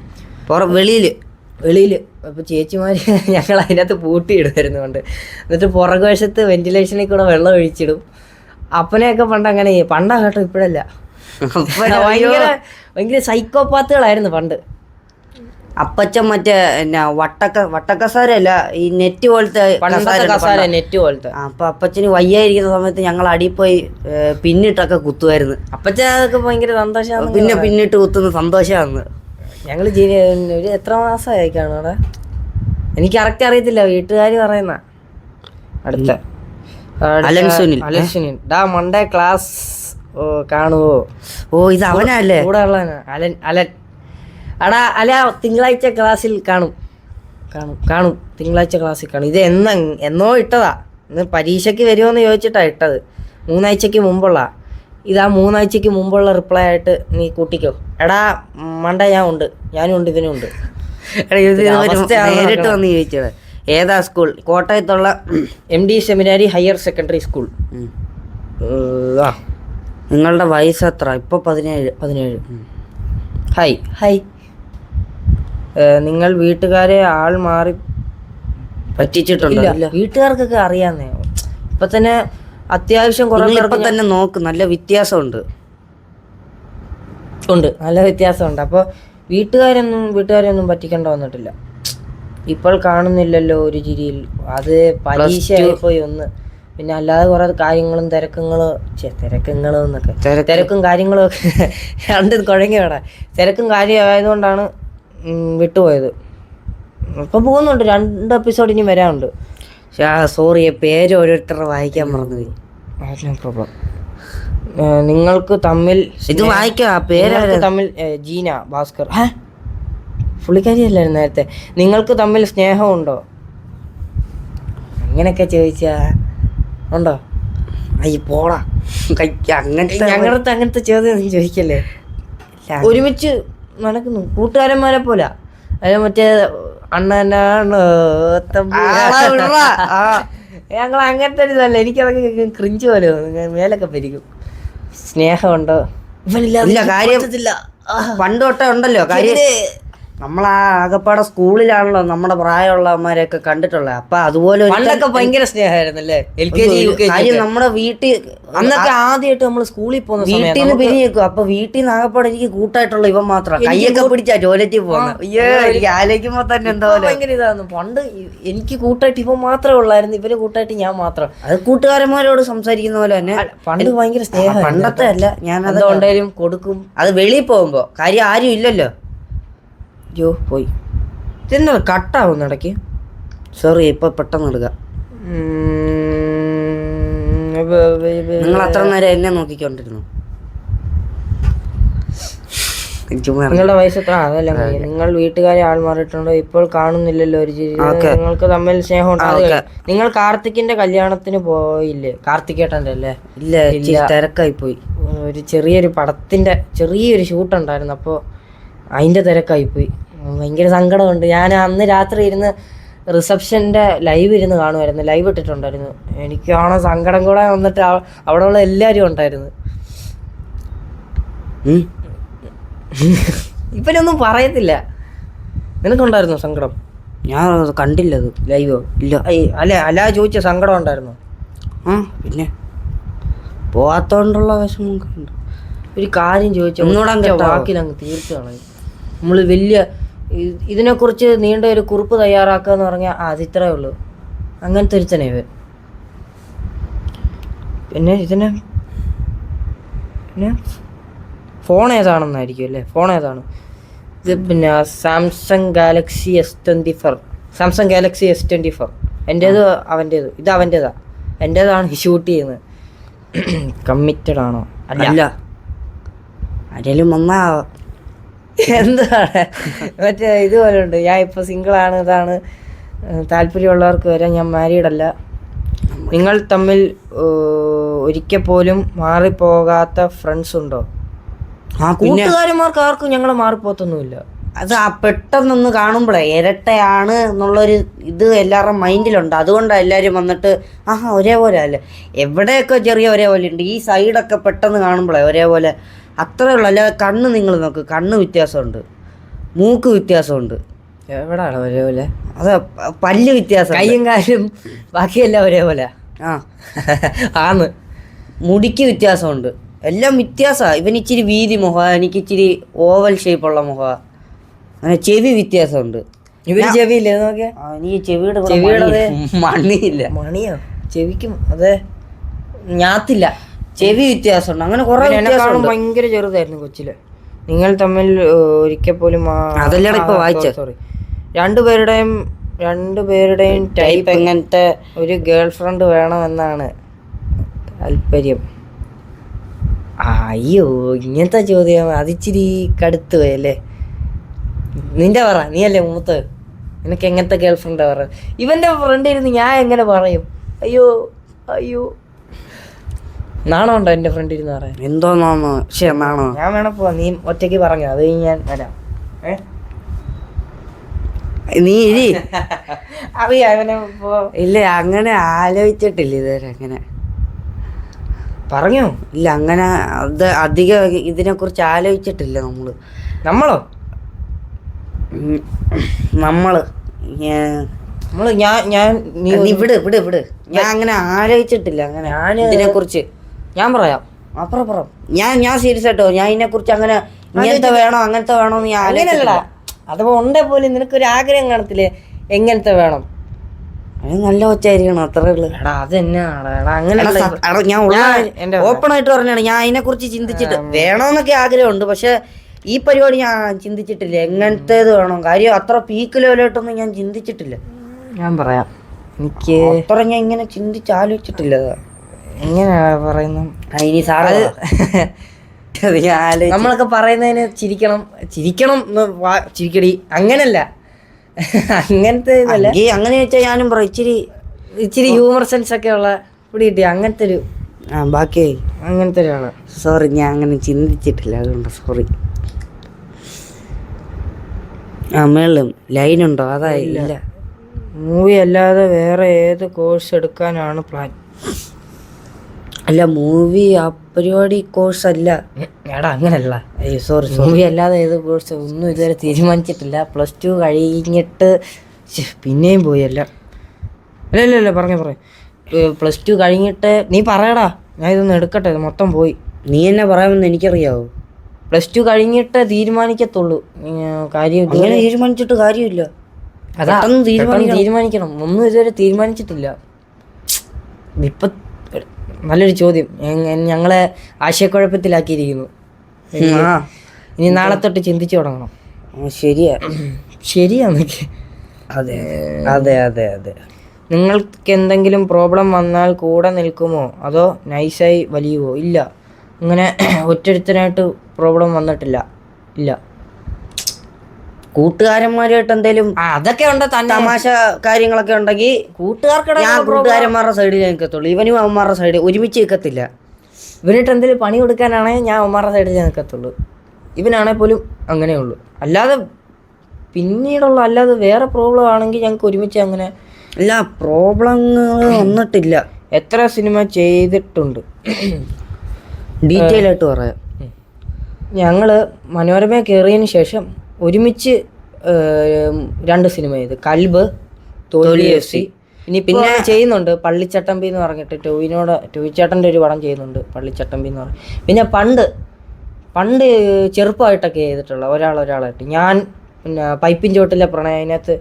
വെളിയിൽ. അപ്പോൾ ചേച്ചിമാർ ഞങ്ങൾ അതിനകത്ത് പൂട്ടിയിടുമായിരുന്നു കൊണ്ട്. എന്നിട്ട് പുറകു വശത്ത് വെന്റിലേഷനിൽ കൂടെ വെള്ളം ഒഴിച്ചിടും. അപ്പനെയൊക്കെ പണ്ട് അങ്ങനെ ചെയ്യും. പണ്ടാ കേട്ടോ, ഇപ്പോഴല്ല. ഭയങ്കര സൈക്കോപാത്തുകളായിരുന്നു പണ്ട്. അപ്പച്ചൻ മറ്റേ വട്ടക്കസാരല്ല, ഈ നെറ്റ് പോലത്തെ കസാര, നെറ്റ് പോലത്തെ. അപ്പൊ അപ്പച്ചന് വയ്യായിരിക്കുന്ന സമയത്ത് ഞങ്ങൾ അടിയിൽ പോയി പിന്നിട്ടൊക്കെ കുത്തുമായിരുന്നു. അപ്പച്ചൻ അതൊക്കെ ഭയങ്കര സന്തോഷമാണ്. പിന്നെ പിന്നിട്ട് കുത്തുന്ന സന്തോഷമാണ്. ഞങ്ങൾ ഒരു എത്ര മാസമായി കാണും അവിടെ? എനിക്ക് കറക്റ്റ് അറിയത്തില്ല, വീട്ടുകാർ പറയുന്ന. അടുത്ത അലൻ ഡാ മൺഡേ ക്ലാസ് കാണുവോ? ഇത് അവനല്ലേ കൂടെ ഉള്ളവനാ അലൻ. അടാ അല്ല, തിങ്കളാഴ്ച ക്ലാസ്സിൽ കാണും. തിങ്കളാഴ്ച ക്ലാസ്സിൽ കാണും. ഇത് എന്നോ ഇട്ടതാ. ഇന്ന് പരീക്ഷയ്ക്ക് വരുമോയെന്ന് ചോദിച്ചിട്ടാണ് ഇട്ടത്. 3 ആഴ്ചക്ക് മുമ്പുള്ള ഇതാ. 3 ആഴ്ചക്ക് മുമ്പുള്ള റിപ്ലൈ ആയിട്ട് നീ കൂട്ടിക്കോ. എടാ മണ്ട ഞാനും ഉണ്ട് ഇവനും ഉണ്ട്. നേരിട്ട് വന്ന് ചോദിച്ചത്. ഏതാ സ്കൂൾ? കോട്ടയത്തുള്ള MD seminary higher secondary school. നിങ്ങളുടെ വയസ്സ് എത്ര? ഇപ്പൊ 17. ഹായ്. നിങ്ങൾ വീട്ടുകാരെ ആൾ മാറി പറ്റിച്ചിട്ടുണ്ടോ? വീട്ടുകാർക്കൊക്കെ അറിയാന്നേ. ഇപ്പൊ തന്നെ അത്യാവശ്യം കുറെ തന്നെ നോക്ക്, നല്ല വ്യത്യാസമുണ്ട്. നല്ല വ്യത്യാസമുണ്ട്. അപ്പോൾ വീട്ടുകാരെയൊന്നും പറ്റിക്കേണ്ട വന്നിട്ടില്ല. ഇപ്പോൾ കാണുന്നില്ലല്ലോ ഒരു ചിരിയിൽ. അത് പരീക്ഷയായിപ്പോയി ഒന്ന്. പിന്നെ അല്ലാതെ കുറെ കാര്യങ്ങളും തിരക്കുങ്ങളും എന്നൊക്കെ തിരക്കും കാര്യങ്ങളും ഒക്കെ രണ്ടും കുഴങ്ങി വേണം. തിരക്കും കാര്യമായതുകൊണ്ടാണ് വിട്ടുപോയത്. ഇപ്പം പോകുന്നുണ്ട്. 2 എപ്പിസോഡ് ഇനി വരാനുണ്ട്. സോറി, പേര് ഓരോരുത്തരുടെ വായിക്കാൻ മറന്നുപോയി. പ്രോബ്ലം. നിങ്ങൾക്ക് തമ്മിൽ ഇത് വായിക്കാം. പേര് തമ്മിൽ ജീന ഭാസ്കർ. പുള്ളിക്കാരിയല്ലായിരുന്നു നേരത്തെ. നിങ്ങൾക്ക് തമ്മിൽ സ്നേഹമുണ്ടോ? അങ്ങനെയൊക്കെ ചോദിച്ചാ ഉണ്ടോ? പോടാ, അങ്ങനത്തെ ചോദ്യം ചോദിക്കല്ലേ. ഒരുമിച്ച് നടക്കുന്നു, കൂട്ടുകാരന്മാരെ പോലെ. അത് മറ്റേ അണ്ണനാണ് ഞങ്ങൾ അങ്ങനത്തെ ഒരു ഇതല്ല. എനിക്കതൊക്കെ ക്രിഞ്ച് പോലെ തോന്നും, മേലൊക്കെ പരിക്കും. സ്നേഹമുണ്ടോ ഇല്ല കാര്യം പണ്ട് തൊട്ടേ ഉണ്ടല്ലോ കാര്യം. നമ്മളാ ആകപ്പാടെ സ്കൂളിലാണല്ലോ നമ്മുടെ പ്രായമുള്ളവന്മാരെയൊക്കെ കണ്ടിട്ടുള്ളത്. അപ്പൊ അതുപോലെ പണ്ടൊക്കെ ഭയങ്കര സ്നേഹമായിരുന്നല്ലേ. കാര്യം നമ്മുടെ വീട്ടിൽ അന്നൊക്കെ ആദ്യമായിട്ട് നമ്മൾ സ്കൂളിൽ പോകുന്ന വീട്ടിൽ നിന്ന് പിരിഞ്ഞേക്കും. അപ്പൊ വീട്ടിൽ നിന്ന് ആകപ്പാടെ എനിക്ക് കൂട്ടായിട്ടുള്ള ഇവൻ മാത്രം കൈയൊക്കെ പിടിച്ചാ ടോയ്ലറ്റിൽ പോകുന്നത്. എനിക്ക് ആലോചിക്കുമ്പോ തന്നെ എന്താ ഭയങ്കര ഇതായിരുന്നു. പണ്ട് എനിക്ക് കൂട്ടായിട്ട് ഇവൻ മാത്രമേ ഉള്ളായിരുന്നു, ഇവര് കൂട്ടായിട്ട് ഞാൻ മാത്രം. അത് കൂട്ടുകാരന്മാരോട് സംസാരിക്കുന്ന പോലെ തന്നെ പണ്ട് ഭയങ്കര സ്നേഹം. പണ്ടത്തെ അല്ല, ഞാൻ അതുകൊണ്ടേലും കൊടുക്കും. അത് വെളിയിൽ പോകുമ്പോ കാര്യം ആരും ഇല്ലല്ലോ. അയ്യോ പോയി ഇതെന്താ കട്ടാവുന്നു ഇടയ്ക്ക്. സോറി ഇപ്പൊ പെട്ടെന്ന് എടുക്കുക. നിങ്ങൾ അത്ര നേരം എന്നെ നോക്കിക്കൊണ്ടിരുന്നു. നിങ്ങളുടെ വയസ്സ് എത്ര? അതല്ല, നിങ്ങൾ വീട്ടുകാരെ ആൾ മാറിയിട്ടുണ്ടോ? ഇപ്പോൾ കാണുന്നില്ലല്ലോ ഒരു ചിരി. നിങ്ങൾക്ക് തമ്മിൽ സ്നേഹം ഉണ്ടാകുക. നിങ്ങൾ കാർത്തിക്കിന്റെ കല്യാണത്തിന് പോയില്ലേ? കാർത്തികേട്ടൻ്റെ അല്ലേ? ഇല്ല തിരക്കായി പോയി. ഒരു ചെറിയൊരു പടത്തിന്റെ ചെറിയൊരു ഷൂട്ട് ഉണ്ടായിരുന്നു, അപ്പോൾ അതിന്റെ തിരക്കായി പോയി. ഭയങ്കര സങ്കടമുണ്ട്. ഞാൻ അന്ന് രാത്രി ഇരുന്ന് റിസപ്ഷൻ്റെ ലൈവ് ഇരുന്ന് കാണുമായിരുന്നു, ലൈവ് ഇട്ടിട്ടുണ്ടായിരുന്നു. എനിക്കാണോ സങ്കടം കൂടെ വന്നിട്ട് അവിടെ ഉള്ള എല്ലാവരും ഉണ്ടായിരുന്നു. ഇവനൊന്നും പറയത്തില്ല. നിനക്കുണ്ടായിരുന്നോ സങ്കടം? ഞാൻ കണ്ടില്ലത് ലൈവോ? ഇല്ല. അല്ലാതെ ചോദിച്ച സങ്കടം ഉണ്ടായിരുന്നോ? പിന്നെ പോവാത്തോണ്ടുള്ള വിഷമം കണ്ടു. ഒരു കാര്യം ചോദിച്ചാൽ വാക്കിലങ്ങ് തീർത്ത് കളയും. നമ്മൾ വലിയ ഇതിനെക്കുറിച്ച് നീണ്ട ഒരു കുറിപ്പ് തയ്യാറാക്കുക എന്ന് പറഞ്ഞാൽ അതിത്രേ ഉള്ളൂ. അങ്ങനത്തെ ഒരുത്തനെ ഇവൻ. പിന്നെ ഫോൺ ഏതാണെന്നായിരിക്കും അല്ലേ? ഫോൺ ഏതാണ് ഇത്? പിന്നെ സാംസങ് ഗാലക്സി S24. എൻ്റേത് അവൻ്റേത്. ഇത് അവൻ്റേതാ, എൻ്റേതാണ് ഷൂട്ട് ചെയ്യുന്നത്. കമ്മിറ്റഡ് ആണോ? അല്ല ആരെങ്കിലും വന്നാ എന്താണ് മറ്റേ ഇതുപോലെ ഉണ്ട്. ഞാൻ ഇപ്പോൾ സിംഗിളാണ്, ഇതാണ് താല്പര്യമുള്ളവർക്ക് വരാം, ഞാൻ മാരീഡല്ല. നിങ്ങൾ തമ്മിൽ ഒരിക്കൽ പോലും മാറിപ്പോകാത്ത ഫ്രണ്ട്സ് ഉണ്ടോ? കൂട്ടുകാരന്മാർക്ക് ആർക്കും ഞങ്ങൾ മാറിപ്പോത്തൊന്നുമില്ല. അത് ആ പെട്ടെന്നൊന്ന് കാണുമ്പോഴേ ഇരട്ടയാണ് എന്നുള്ളൊരു ഇത് എല്ലാവരുടെ മൈൻഡിലുണ്ട്. അതുകൊണ്ടാണ് എല്ലാവരും വന്നിട്ട് ഒരേപോലെ അല്ലേ. എവിടെയൊക്കെ ചെറിയ ഒരേപോലെ ഉണ്ട്. ഈ സൈഡൊക്കെ പെട്ടെന്ന് കാണുമ്പോഴേ ഒരേപോലെ അത്രേ ഉള്ളൂ. അല്ലാതെ കണ്ണ് നിങ്ങൾ നോക്ക്, കണ്ണ് വ്യത്യാസമുണ്ട്, മൂക്ക് വ്യത്യാസമുണ്ട്. എവിടെയാണ് ഒരേപോലെ? അത് പല്ല് വ്യത്യാസം, കയ്യും കാലും ബാക്കിയെല്ലാം ഒരേപോലെ ആന്ന്. മുടിക്ക് വ്യത്യാസമുണ്ട്, എല്ലാം വ്യത്യാസമാണ്. ഇവന് ഇച്ചിരി വീതി മുഖമാണ്, എനിക്ക് ഇച്ചിരി ഓവൽ ഷേപ്പുള്ള മുഖമാണ്. അങ്ങനെ ചെവി വ്യത്യാസമുണ്ട്. ഇവര് ചെവിയില്ലേ നോക്കിയാ? എനിക്ക് ചെവിയുടെ മണിയില്ല. മണിയോ? ചെവിക്കും അതെ ഞാത്തില്ല, ചെവി വ്യത്യാസമുണ്ട്. അങ്ങനെ കുറെ ഭയങ്കര ചെറുതായിരുന്നു കൊച്ചില്. നിങ്ങൾ തമ്മിൽ ഒരിക്കൽ പോലും അതല്ലടാ ഇപ്പൊ വായിച്ച. സോറി, രണ്ടുപേരുടെയും ടൈപ്പ് എങ്ങനത്തെ ഒരു ഗേൾ ഫ്രണ്ട് വേണമെന്നാണ് താല്പര്യം. അയ്യോ ഇങ്ങനത്തെ ചോദ്യം അതിച്ചിരി കടുത്തു പോയല്ലേ. നിന്റെ പറ, നീ അല്ലേ മൂത്ത്, നിനക്ക് എങ്ങനത്തെ ഗേൾ ഫ്രണ്ടാ പറ? ഇവന്റെ ഫ്രണ്ട് ഇരുന്ന് ഞാൻ എങ്ങനെ പറയും? അയ്യോ നാണോ ഉണ്ടോ എൻ്റെ ഫ്രണ്ട് ഇരുന്ന് പറയാൻ? എന്തോ നാണോ? ഞാൻ വേണം പോവാ, നീ ഒറ്റയ്ക്ക് പറഞ്ഞു, അത് ഞാൻ വരാം. നീ അറിയാം അവനെ ഇല്ല, അങ്ങനെ ആലോചിച്ചിട്ടില്ല ഇതുവരെ. അങ്ങനെ പറഞ്ഞോ? ഇല്ല, അങ്ങനെ അത് അധികം ഇതിനെ കുറിച്ച് ആലോചിച്ചിട്ടില്ല. നമ്മളോ വിട് ഞാൻ അങ്ങനെ ആലോചിച്ചിട്ടില്ല. അങ്ങനെ ഇതിനെ കുറിച്ച് ഞാൻ പറയാം. അപ്പുറം ഞാൻ സീരിയസ് ആയിട്ടോ, ഞാൻ ഇതിനെ കുറിച്ച് അങ്ങനെ ഇങ്ങനത്തെ വേണോ അങ്ങനത്തെ വേണോ എന്ന് ഞാൻ ആലോചിച്ചില്ല. അഥവാ ഉണ്ടേ പോലും നിനക്കൊരു ആഗ്രഹം കാണത്തില്ലേ എങ്ങനത്തെ വേണം? അത് നല്ല ഒച്ചായിരിക്കണം, അത്രേ ഉള്ളു. അങ്ങനെ ഞാൻ ഓപ്പൺ ആയിട്ട് പറഞ്ഞാണ്, ഞാൻ അതിനെ കുറിച്ച് ചിന്തിച്ചിട്ട് വേണോന്നൊക്കെ ആഗ്രഹമുണ്ട്. പക്ഷെ ഈ പരിപാടി ഞാൻ ചിന്തിച്ചിട്ടില്ല, എങ്ങനത്തേത് വേണം. കാര്യം അത്ര പീക്ക് ലെവലായിട്ടൊന്നും ഞാൻ ചിന്തിച്ചിട്ടില്ല. ഞാൻ പറയാം, എനിക്ക് അത്ര ഞാൻ ഇങ്ങനെ ചിന്തിച്ച് ആലോചിച്ചിട്ടില്ല. എങ്ങനെയാ പറയുന്നത്? ഇനി സാറ് നമ്മളൊക്കെ പറയുന്നതിന് ചിരിക്കടി അങ്ങനല്ല, അങ്ങനത്തെ അങ്ങനെ വെച്ചാൽ ഞാനും പറയും ഇച്ചിരി ഹ്യൂമർ സെൻസ് ഒക്കെ ഉള്ള പിടി അങ്ങനത്തെ ഒരു ബാക്കി അങ്ങനത്തെ ഒരു ആണ്. സോറി, ഞാൻ അങ്ങനെ ചിന്തിച്ചിട്ടില്ല, അതുകൊണ്ട് സോറി. ആ മേളിലും ലൈനുണ്ടോ? അതാ ഇല്ല. മൂവി അല്ലാതെ വേറെ ഏത് കോഴ്സ് എടുക്കാനാണ് പ്ലാൻ? അല്ല മൂവി ആ പരിപാടി കോഴ്സ് അല്ല. എടാ അങ്ങനല്ല, സോറി, മൂവി അല്ലാതെ ഏത് കോഴ്സ് ഒന്നും ഇതുവരെ തീരുമാനിച്ചിട്ടില്ല. +2 കഴിഞ്ഞിട്ട് പിന്നെയും പോയി അല്ല അല്ല പറഞ്ഞ +2 കഴിഞ്ഞിട്ട് നീ പറയടാ, ഞാൻ ഇതൊന്നും എടുക്കട്ടെ, ഇത് മൊത്തം പോയി. നീ എന്നെ പറയാമെന്ന് എനിക്കറിയാവോ. +2 കഴിഞ്ഞിട്ട് തീരുമാനിക്കത്തുള്ളൂ കാര്യം. അങ്ങനെ തീരുമാനിച്ചിട്ട് കാര്യമില്ല. അതാ തീരുമാനിക്കണം. ഒന്നും ഇതുവരെ തീരുമാനിച്ചിട്ടില്ല. ഇപ്പം നല്ലൊരു ചോദ്യം, ഞങ്ങളെ ആശയക്കുഴപ്പത്തിലാക്കിയിരിക്കുന്നു. ഇനി നാളെ തൊട്ട് ചിന്തിച്ചു തുടങ്ങണം. ശരിയാന്നൊക്കെ. അതെ. നിങ്ങൾക്ക് എന്തെങ്കിലും പ്രോബ്ലം വന്നാൽ കൂടെ നിൽക്കുമോ അതോ നൈസായി വലിയുമോ? ഇല്ല, അങ്ങനെ ഒറ്റൊരുത്തനായിട്ട് പ്രോബ്ലം വന്നിട്ടില്ല. ഇല്ല. കൂട്ടുകാരന്മാരായിട്ട് എന്തെങ്കിലും അതൊക്കെ ഉണ്ട്, തമാശ കാര്യങ്ങളൊക്കെ ഉണ്ടെങ്കിൽ കൂട്ടുകാരന്മാരുടെ സൈഡിൽ നിൽക്കത്തുള്ളൂ. ഇവനും അവന്മാരുടെ സൈഡിൽ ഒരുമിച്ച് നിൽക്കത്തില്ല. ഇവനിട്ട് എന്തെങ്കിലും പണി കൊടുക്കാനാണെങ്കിൽ ഞാൻ അവന്മാരുടെ സൈഡിൽ നിൽക്കത്തുള്ളൂ. ഇവനാണെങ്കിൽ പോലും അങ്ങനെയുള്ളൂ. അല്ലാതെ അല്ലാതെ വേറെ പ്രോബ്ലം ആണെങ്കിൽ ഞങ്ങൾക്ക് ഒരുമിച്ച് അങ്ങനെ ഇല്ല. പ്രോബ്ലങ്ങൾ വന്നിട്ടില്ല. എത്ര സിനിമ ചെയ്തിട്ടുണ്ട്? ഡീറ്റെയിൽ ആയിട്ട് പറയാം. ഞങ്ങൾ മനോരമ കയറിയതിന് ശേഷം ഒരുമിച്ച് 2 സിനിമ ചെയ്ത്, കൽബ്, തോൽവി FC. ഇനി പിന്നെ ചെയ്യുന്നുണ്ട് പള്ളിച്ചട്ടമ്പി എന്ന് പറഞ്ഞിട്ട് ടോവിച്ചേട്ടൻ്റെ ഒരു പടം ചെയ്യുന്നുണ്ട്, പള്ളിച്ചട്ടമ്പി എന്ന് പറഞ്ഞു. പിന്നെ പണ്ട് ചെറുപ്പമായിട്ടൊക്കെ ചെയ്തിട്ടുള്ള ഒരാളായിട്ട് ഞാൻ. പിന്നെ പൈപ്പിൻ ചോട്ടിലെ പ്രണയം, അതിനകത്ത്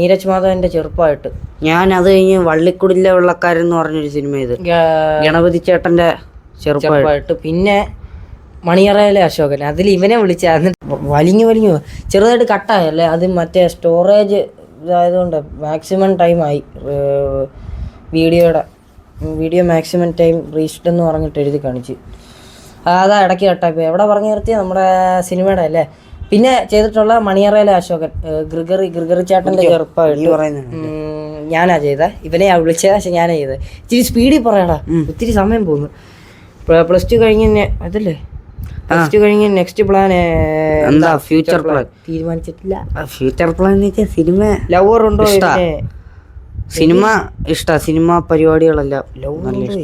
നീരജ് മാധവൻ്റെ ചെറുപ്പമായിട്ട് ഞാൻ. അത് കഴിഞ്ഞ് വള്ളിക്കുടിലെ വെള്ളക്കാരൻ എന്ന് പറഞ്ഞൊരു സിനിമ ചെയ്ത്, ഗണപതി ചേട്ടൻ്റെ ചെറുപ്പമായിട്ട്. പിന്നെ മണിയറയിലെ അശോകൻ, അതിൽ ഇവനെ വിളിച്ച വലിഞ്ഞു ചെറുതായിട്ട് കട്ടായല്ലേ, അത് മറ്റേ സ്റ്റോറേജ് ഇതായതുകൊണ്ട് മാക്സിമം ടൈമായി. വീഡിയോ മാക്സിമം ടൈം റീച്ച്ഡ് എന്ന് പറഞ്ഞിട്ട് എഴുതി കാണിച്ച്. അതാ ഇടയ്ക്ക് കട്ടായി. എവിടെ പറഞ്ഞു നിർത്തിയ നമ്മുടെ സിനിമയുടെ അല്ലേ. പിന്നെ ചെയ്തിട്ടുള്ള മണിയറയിലെ അശോകൻ, ഗ്രിഗറി ചേട്ടൻ്റെ ചെറുപ്പമായിട്ട് ഞാനാ ചെയ്തത്. ഇവനെയാ വിളിച്ചത്, പക്ഷെ ഞാനാ ചെയ്തത്. ഇച്ചിരി സ്പീഡിൽ പറയടാ, ഒത്തിരി സമയം പോകുന്നു. +2 കഴിഞ്ഞ് അതല്ലേ, +2 കഴിഞ്ഞ് നെക്സ്റ്റ് പ്ലാൻ എന്താ? ഫ്യൂച്ചർ പ്ലാൻ തീരുമാനിച്ചിട്ടില്ല. ഫ്യൂച്ചർ പ്ലാൻ എന്ന് വെച്ചാൽ സിനിമ ലവർ ഉണ്ടോ? സിനിമ ഇഷ്ട, സിനിമ പരിപാടികളെല്ലാം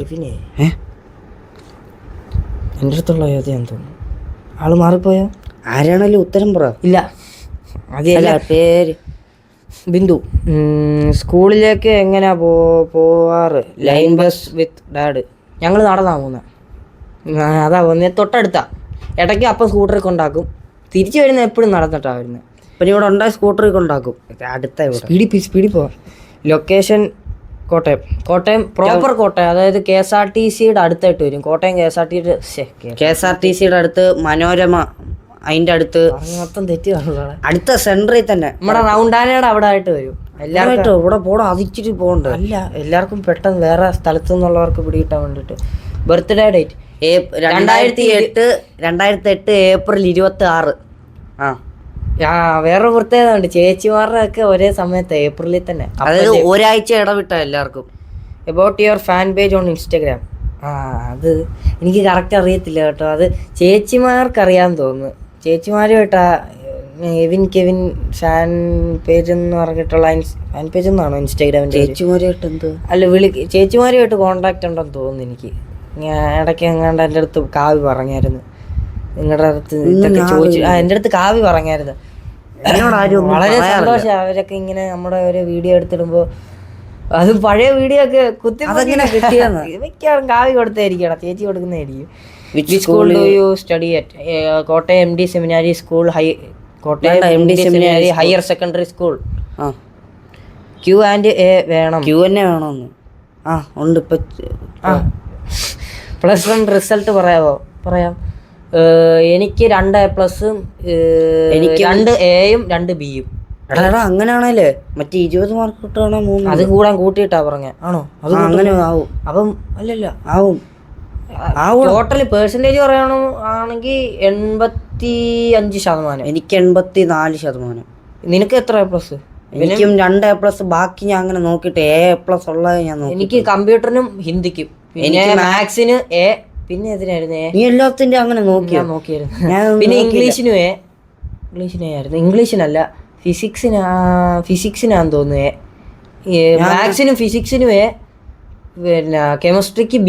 ഇവനെ എൻ്റെ അടുത്തുള്ള ചോദ്യം തോന്നുന്നു. ആള് മാറിപ്പോയോ? ആരാണല്ലോ ഉത്തരം പറ. ഇല്ല, അതല്ല പേര് ബിന്ദു. സ്കൂളിലേക്ക് എങ്ങനെയാ പോവാറ്? ലൈൻ ബസ് വിത്ത് ഡാഡ്. ഞങ്ങൾ നടന്നാ പോകുന്നത്. അതാ പോകുന്നത്, തൊട്ടടുത്താ. ഇടയ്ക്ക് അപ്പം സ്കൂട്ടറിൽ കൊണ്ടാക്കും, തിരിച്ചു വരുന്നത് എപ്പോഴും നടന്നിട്ടാണ് വരുന്നത്. പിന്നെ ഇവിടെ ഉണ്ടായ സ്കൂട്ടറിൽ കൊണ്ടാക്കും. അടുത്ത സ്പീഡിൽ പോവാം. ലൊക്കേഷൻ കോട്ടയം പ്രോപ്പർ കോട്ടയം, അതായത് KSRTCയുടെ അടുത്തായിട്ട് വരും. കോട്ടയം KSRTCയുടെ അടുത്ത് മനോരമ, അതിൻ്റെ അടുത്ത് മൊത്തം തെറ്റി അടുത്ത സെൻറ്ററിൽ തന്നെ നമ്മുടെ റൗണ്ടാനയുടെ അവിടെ ആയിട്ട് വരും. എല്ലാവർക്കും ഇവിടെ പോടാ, അതിച്ചിട്ട് പോകണ്ട. അല്ല, എല്ലാവർക്കും പെട്ടെന്ന് വേറെ സ്ഥലത്തു നിന്നുള്ളവർക്ക് പിടികിട്ടാൻ വേണ്ടിയിട്ട്. Birthday date 2008 April 26. വേറെ പ്രത്യേകത ഉണ്ട്, ചേച്ചിമാരുടെ ഒക്കെ ഒരേ സമയത്ത് ഏപ്രിലിൽ തന്നെ, അതായത് ഒരാഴ്ച ഇടവിട്ട എല്ലാവർക്കും. About your fan page on Instagram. അത് എനിക്ക് കറക്റ്റ് അറിയത്തില്ല കേട്ടോ. അത് ചേച്ചിമാർക്ക് അറിയാമെന്ന് തോന്നുന്നു. ചേച്ചിമാരുമായിട്ടാ കെവിൻ ഫാൻ പേജ് എന്ന് പറഞ്ഞിട്ടുള്ള ഫാൻ പേജ് എന്നാണോ ഇൻസ്റ്റാഗ്രാമിൻ്റെ? ചേച്ചിമാരുമായിട്ട് എന്ത്? അല്ല, ചേച്ചിമാരുമായിട്ട് കോണ്ടാക്ട് ഉണ്ടെന്ന് തോന്നുന്നു എനിക്ക്. ഞാൻ ഇടയ്ക്ക് എങ്ങാണ്ട് എൻ്റെ അടുത്ത് കാവ്യ പറഞ്ഞായിരുന്നു, നിങ്ങളുടെ അടുത്ത് ഇതൊക്കെ ചോദിച്ചു. എൻ്റെ അടുത്ത് കാവ്യ പറഞ്ഞായിരുന്നു. വളരെ സന്തോഷം. അവരൊക്കെ ഇങ്ങനെ നമ്മുടെ ഒരു വീഡിയോ എടുത്തിടുമ്പോൾ, അത് പഴയ വീഡിയോ ഒക്കെ മിക്കവാറും കാവ്യ കൊടുത്തായിരിക്കണം, ചേച്ചി കൊടുക്കുന്നതായിരിക്കും. Which school do you study at? Kottayam MD seminary school, Kottayam MD seminary higher secondary school. Q&A വേണം. Q&A വേണമെന്ന് ഉണ്ട്. ഇപ്പം +1 റിസൾട്ട് പറയാം. എനിക്ക് 2 A+ഉം എനിക്ക് 2 Aയും 2 Bയും. അങ്ങനെയാണല്ലേ മറ്റേ 20 മാർക്ക് കിട്ടുകയാണെ 3. അത് കൂട്ടിയിട്ടാ പറഞ്ഞേ. ആണോ? അത് അങ്ങനെ ആവും. അപ്പം അല്ലല്ല, ആവും. ടോട്ടൽ പെർസെൻറ്റേജ് പറയുകയാണെങ്കിൽ 85%. എനിക്ക് 84%. നിനക്ക് എത്ര A+? എനിക്കും 2 A+. ബാക്കി ഞാൻ അങ്ങനെ നോക്കിയിട്ട് A+ ഉള്ളത് ഞാൻ നോക്കി. എനിക്ക് കമ്പ്യൂട്ടറിനും ഹിന്ദിക്കും, പിന്നെ മാത്സിന് A, പിന്നെ എതിനായിരുന്നു നീ എല്ലാത്തിന്റെ അങ്ങനെ നോക്കിയായിരുന്നു. പിന്നെ ഇംഗ്ലീഷിനും A, ഇംഗ്ലീഷിനായിരുന്നു. ഇംഗ്ലീഷിനല്ല, ഫിസിക്സിനാന്ന് തോന്നുന്നു. മാത്സിനും ഫിസിക്സിനും എ, പിന്നെ കെമിസ്ട്രിക്ക് B+,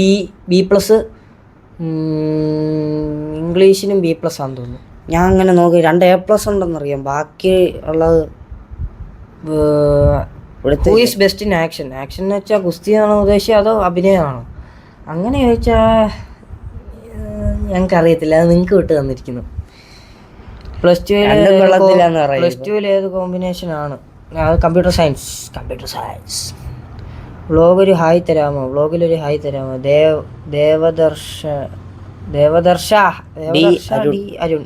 ഇംഗ്ലീഷിനും B+ ആണെന്ന് തോന്നുന്നു. ഞാൻ അങ്ങനെ നോക്കി 2 A+ ഉണ്ടെന്നറിയാം. ബാക്കി ഉള്ളത് who is best in action എന്ന് വെച്ചാൽ ഗുസ്തിയാണോ ഉദ്ദേശിച്ചത് അതോ അഭിനയമാണോ? അങ്ങനെ ചോദിച്ചാൽ ഞങ്ങൾക്കറിയത്തില്ല, അത് നിങ്ങൾക്ക് വിട്ട് തന്നിരിക്കുന്നു. പ്ലസ് ടുവിൽ ഏത് കോമ്പിനേഷനാണ്? അത് കമ്പ്യൂട്ടർ സയൻസ്. വ്ളോഗിലൊരു ഹായ് തരാമോ?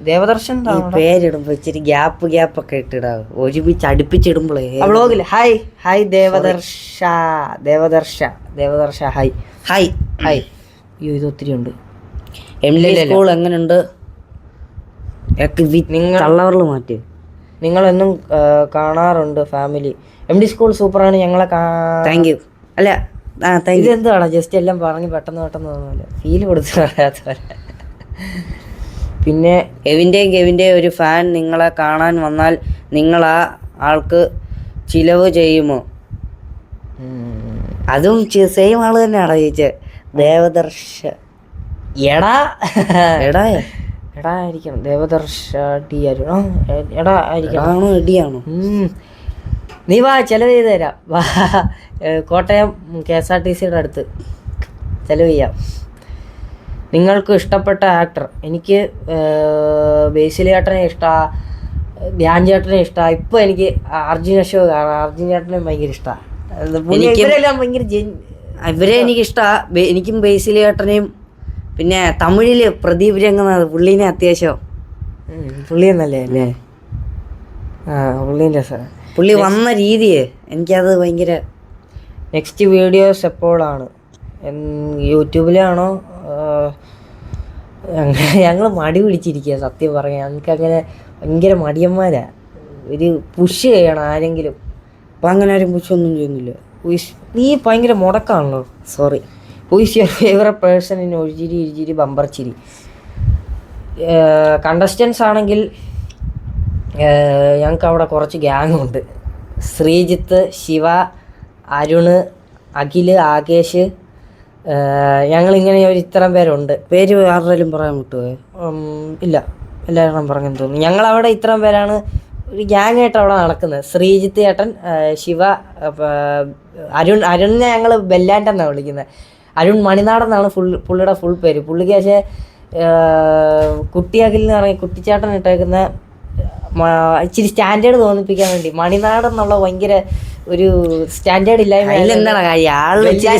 ദേവദർശൻ പേരിടുമ്പോ ഇച്ചിരി ഗ്യാപ്പ് ഒക്കെ ഇട്ടിടാവും. ഒരുമിച്ച് അടുപ്പിച്ചിടുമ്പോഴേ വ്ളോഗിൽ ഹായ് ദേവദർശ ഹായ്. അയ്യോ, ഇത് ഒത്തിരി ഉണ്ട്. സ്കൂൾ എങ്ങനെയുണ്ട്? കള്ളവറിൽ മാറ്റി. നിങ്ങളെന്നും കാണാറുണ്ട് ഫാമിലി. MD സ്കൂൾ സൂപ്പറാണ്, ഞങ്ങളെ താങ്ക് യു. അല്ല ഇതെന്താണ് ജസ്റ്റ് എല്ലാം പറഞ്ഞ് പെട്ടെന്ന് തോന്നുന്നില്ല, ഫീൽ കൊടുത്ത് പറയാത്ത പോലെ. പിന്നെ കെവിൻ്റെ ഒരു ഫാൻ നിങ്ങളെ കാണാൻ വന്നാൽ നിങ്ങൾ ആ ആൾക്ക് ചിലവ് ചെയ്യുമോ? അതും സെയിം ആള് തന്നെയാണോ ചോദിച്ചത്? ദേവദർശ എടാ ആയിരിക്കണം. ദേവദർശ ടി ആയിരിക്കണം. എടിയാണോ? നീ വാ, ചെലവ് ചെയ്ത് തരാം. വാ, കോട്ടയം KSRTCയുടെ അടുത്ത് ചെലവ് ചെയ്യാം. നിങ്ങൾക്ക് ഇഷ്ടപ്പെട്ട ആക്ടർ? എനിക്ക് ബേസിൽ ചേട്ടനെ ഇഷ്ടമാണ്, ധ്യാൻ ചേട്ടനെ ഇഷ്ടമാണ്. ഇപ്പോൾ എനിക്ക് അർജുൻ അശോക് കാണാം. അർജുൻ ചേട്ടനെ ഭയങ്കര ഇഷ്ടമാണ്. ഇവരെ എനിക്കിഷ്ടമാണ്. എനിക്കും ബേസിൽ ചേട്ടനെയും. പിന്നെ തമിഴില് പ്രദീപ് രംഗനാഥ്, പുള്ളീനെ അത്യാവശ്യം. പുള്ളിയെന്നല്ലേ അല്ലേ? പുള്ളീൻ്റെ പുള്ളി വന്ന രീതിയെ എനിക്കത് ഭയങ്കര. നെക്സ്റ്റ് വീഡിയോസ് എപ്പോഴാണ്? യൂട്യൂബിലാണോ? ഞങ്ങൾ മടി പിടിച്ചിരിക്കുക സത്യം പറയാം. ഞങ്ങൾക്കങ്ങനെ ഭയങ്കര മടിയന്മാരാ. ഒരു പുഷ് ചെയ്യണം ആരെങ്കിലും. അപ്പം അങ്ങനെ ആരും പുഷൊന്നും ചെയ്യുന്നില്ല. നീ ഭയങ്കര മുടക്കാണല്ലോ. Sorry. Who is your favourite person in ഒഴിച്ചിരി ബമ്പർ ചിരി? കണ്ടസ്റ്റൻസ് ആണെങ്കിൽ ഞങ്ങൾക്ക് അവിടെ കുറച്ച് ഗ്യാങ്ങുണ്ട്. ശ്രീജിത്ത്, ശിവ, അരുണ്, അഖിൽ, ആകേഷ്, ഞങ്ങളിങ്ങനെ ഒരു ഇത്രയും പേരുണ്ട്. പേര് ആരുടെയും പറയാൻ വിട്ടുപോയോ? ഇല്ല, എല്ലാവരും പറഞ്ഞെന്ന് തോന്നുന്നു. ഞങ്ങളവിടെ ഇത്രയും പേരാണ് ഒരു ഗ്യാങ്ങായിട്ട് അവിടെ നടക്കുന്നത്. ശ്രീജിത്ത് ചേട്ടൻ, ശിവ, അരുണിനെ ഞങ്ങൾ ബെല്ലാൻഡെന്നാണ് വിളിക്കുന്നത്. അരുൺ മണിനാടെന്നാണ് പുള്ളിയുടെ ഫുൾ പേര്. പുള്ളിക്ക് പക്ഷേ കുട്ടി അഖിൽ എന്ന് പറഞ്ഞ കുട്ടിച്ചേട്ടൻ ഇട്ടേക്കുന്ന ഇച്ചിരി സ്റ്റാൻഡേർഡ് തോന്നിപ്പിക്കാൻ വേണ്ടി മണിനാട് എന്നുള്ള ഭയങ്കര ഒരു സ്റ്റാൻഡേർഡ് ഇല്ലായ്മ.